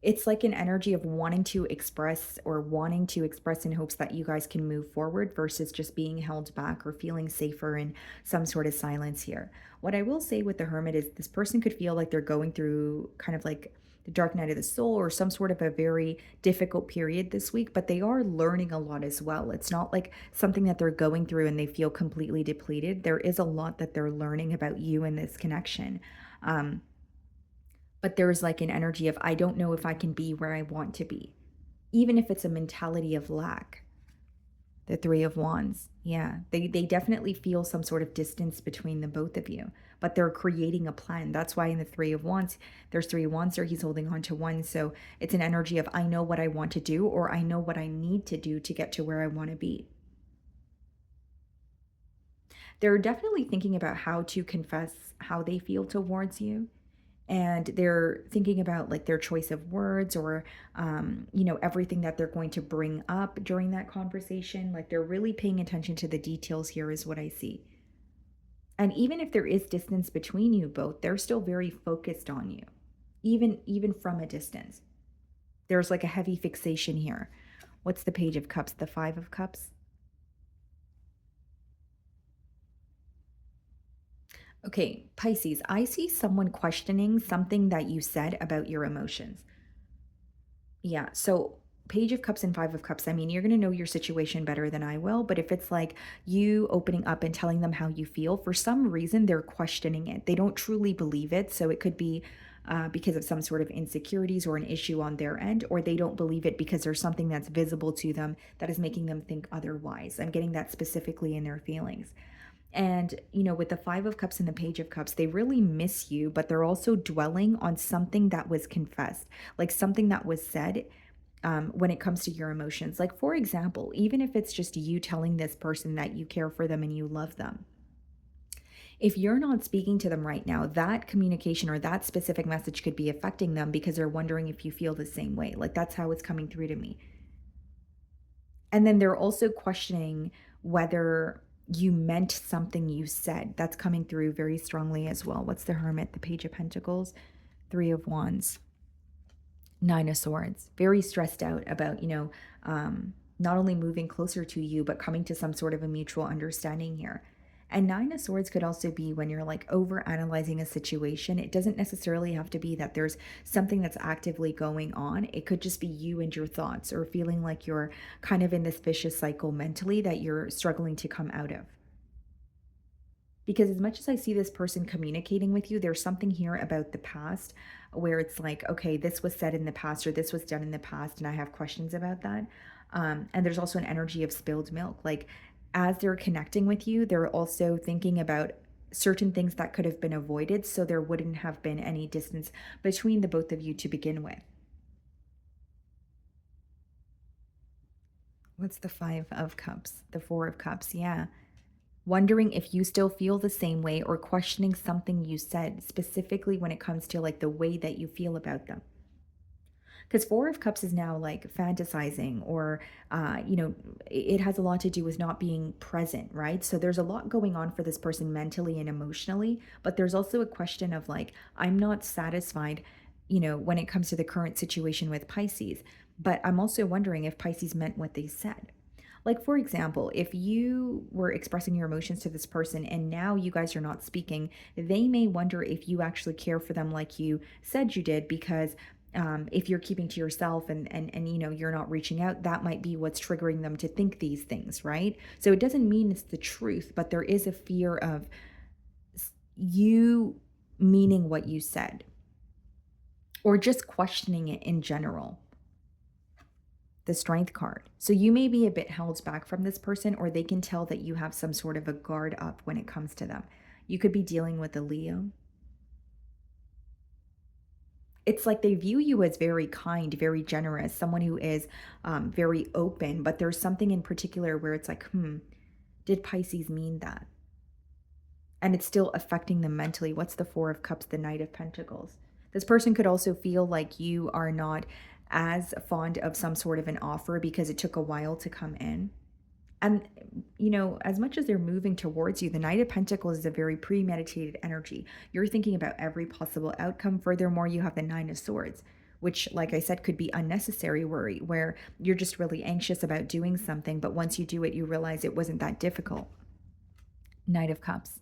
It's like an energy of wanting to express, or wanting to express in hopes that you guys can move forward, versus just being held back or feeling safer in some sort of silence here. What I will say with the Hermit is this person could feel like they're going through kind of like the dark night of the soul, or some sort of a very difficult period this week, but they are learning a lot as well. It's not like something that they're going through and they feel completely depleted. There is a lot that they're learning about you in this connection. But there's like an energy of, I don't know if I can be where I want to be, even if it's a mentality of lack. The Three of Wands. Yeah, they definitely feel some sort of distance between the both of you, but they're creating a plan. That's why in the Three of Wands, there's three wands there. He's holding on to one. So it's an energy of I know what I want to do, or I know what I need to do to get to where I want to be. They're definitely thinking about how to confess how they feel towards you, and they're thinking about like their choice of words, or everything that they're going to bring up during that conversation. Like they're really paying attention to the details here is what I see. And even if there is distance between you both, they're still very focused on you, even from a distance. There's like a heavy fixation here. What's the Page of Cups? The Five of Cups. Okay, Pisces, I see someone questioning something that you said about your emotions. Yeah. So, Page of Cups and Five of Cups, I mean, you're going to know your situation better than I will. But if it's like you opening up and telling them how you feel, for some reason, they're questioning it. They don't truly believe it. So, it could be because of some sort of insecurities or an issue on their end, or they don't believe it because there's something that's visible to them that is making them think otherwise. I'm getting that specifically in their feelings. And, with the Five of Cups and the Page of Cups, they really miss you, but they're also dwelling on something that was confessed, like something that was said when it comes to your emotions. Like, for example, even if it's just you telling this person that you care for them and you love them, if you're not speaking to them right now, that communication or that specific message could be affecting them because they're wondering if you feel the same way. Like, that's how it's coming through to me. And then they're also questioning whether you meant something you said. That's coming through very strongly as well. What's the Hermit? The Page of Pentacles, Three of Wands, Nine of Swords. Very stressed out about, not only moving closer to you, but coming to some sort of a mutual understanding here. And Nine of Swords could also be when you're like over analyzing a situation. It doesn't necessarily have to be that there's something that's actively going on. It could just be you and your thoughts, or feeling like you're kind of in this vicious cycle mentally that you're struggling to come out of. Because as much as I see this person communicating with you, there's something here about the past where it's like, okay, this was said in the past, or this was done in the past, and I have questions about that. And there's also an energy of spilled milk. Like, as they're connecting with you, they're also thinking about certain things that could have been avoided, so there wouldn't have been any distance between the both of you to begin with. What's the Five of Cups? The Four of Cups, yeah. Wondering if you still feel the same way, or questioning something you said, specifically when it comes to like the way that you feel about them. Because Four of Cups is now like fantasizing, or, it has a lot to do with not being present, right? So there's a lot going on for this person mentally and emotionally, but there's also a question of like, I'm not satisfied, when it comes to the current situation with Pisces, but I'm also wondering if Pisces meant what they said. Like, for example, if you were expressing your emotions to this person and now you guys are not speaking, they may wonder if you actually care for them like you said you did, because if you're keeping to yourself and you're not reaching out, that might be what's triggering them to think these things, right? So it doesn't mean it's the truth, but there is a fear of you meaning what you said, or just questioning it in general. The Strength card. So you may be a bit held back from this person, or they can tell that you have some sort of a guard up when it comes to them. You could be dealing with a Leo. It's like they view you as very kind, very generous, someone who is very open, but there's something in particular where it's like, did Pisces mean that? And it's still affecting them mentally. What's the Four of Cups? The Knight of Pentacles. This person could also feel like you are not as fond of some sort of an offer because it took a while to come in. And, as much as they're moving towards you, the Knight of Pentacles is a very premeditated energy. You're thinking about every possible outcome. Furthermore, you have the Nine of Swords, which, like I said, could be unnecessary worry, where you're just really anxious about doing something, but once you do it, you realize it wasn't that difficult. Knight of Cups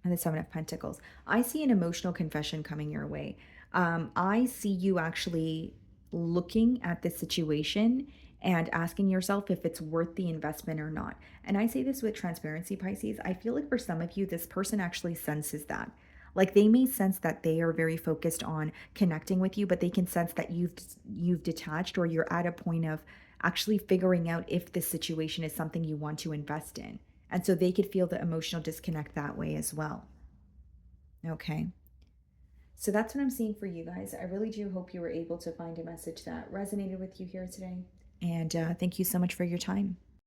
and the Seven of Pentacles. I see an emotional confession coming your way. I see you actually looking at this situation and asking yourself if it's worth the investment or not. And I say this with transparency, Pisces. I feel like for some of you, this person actually senses that. Like, they may sense that they are very focused on connecting with you, but they can sense that you've detached, or you're at a point of actually figuring out if this situation is something you want to invest in. And so they could feel the emotional disconnect that way as well. Okay. So that's what I'm seeing for you guys. I really do hope you were able to find a message that resonated with you here today. And thank you so much for your time.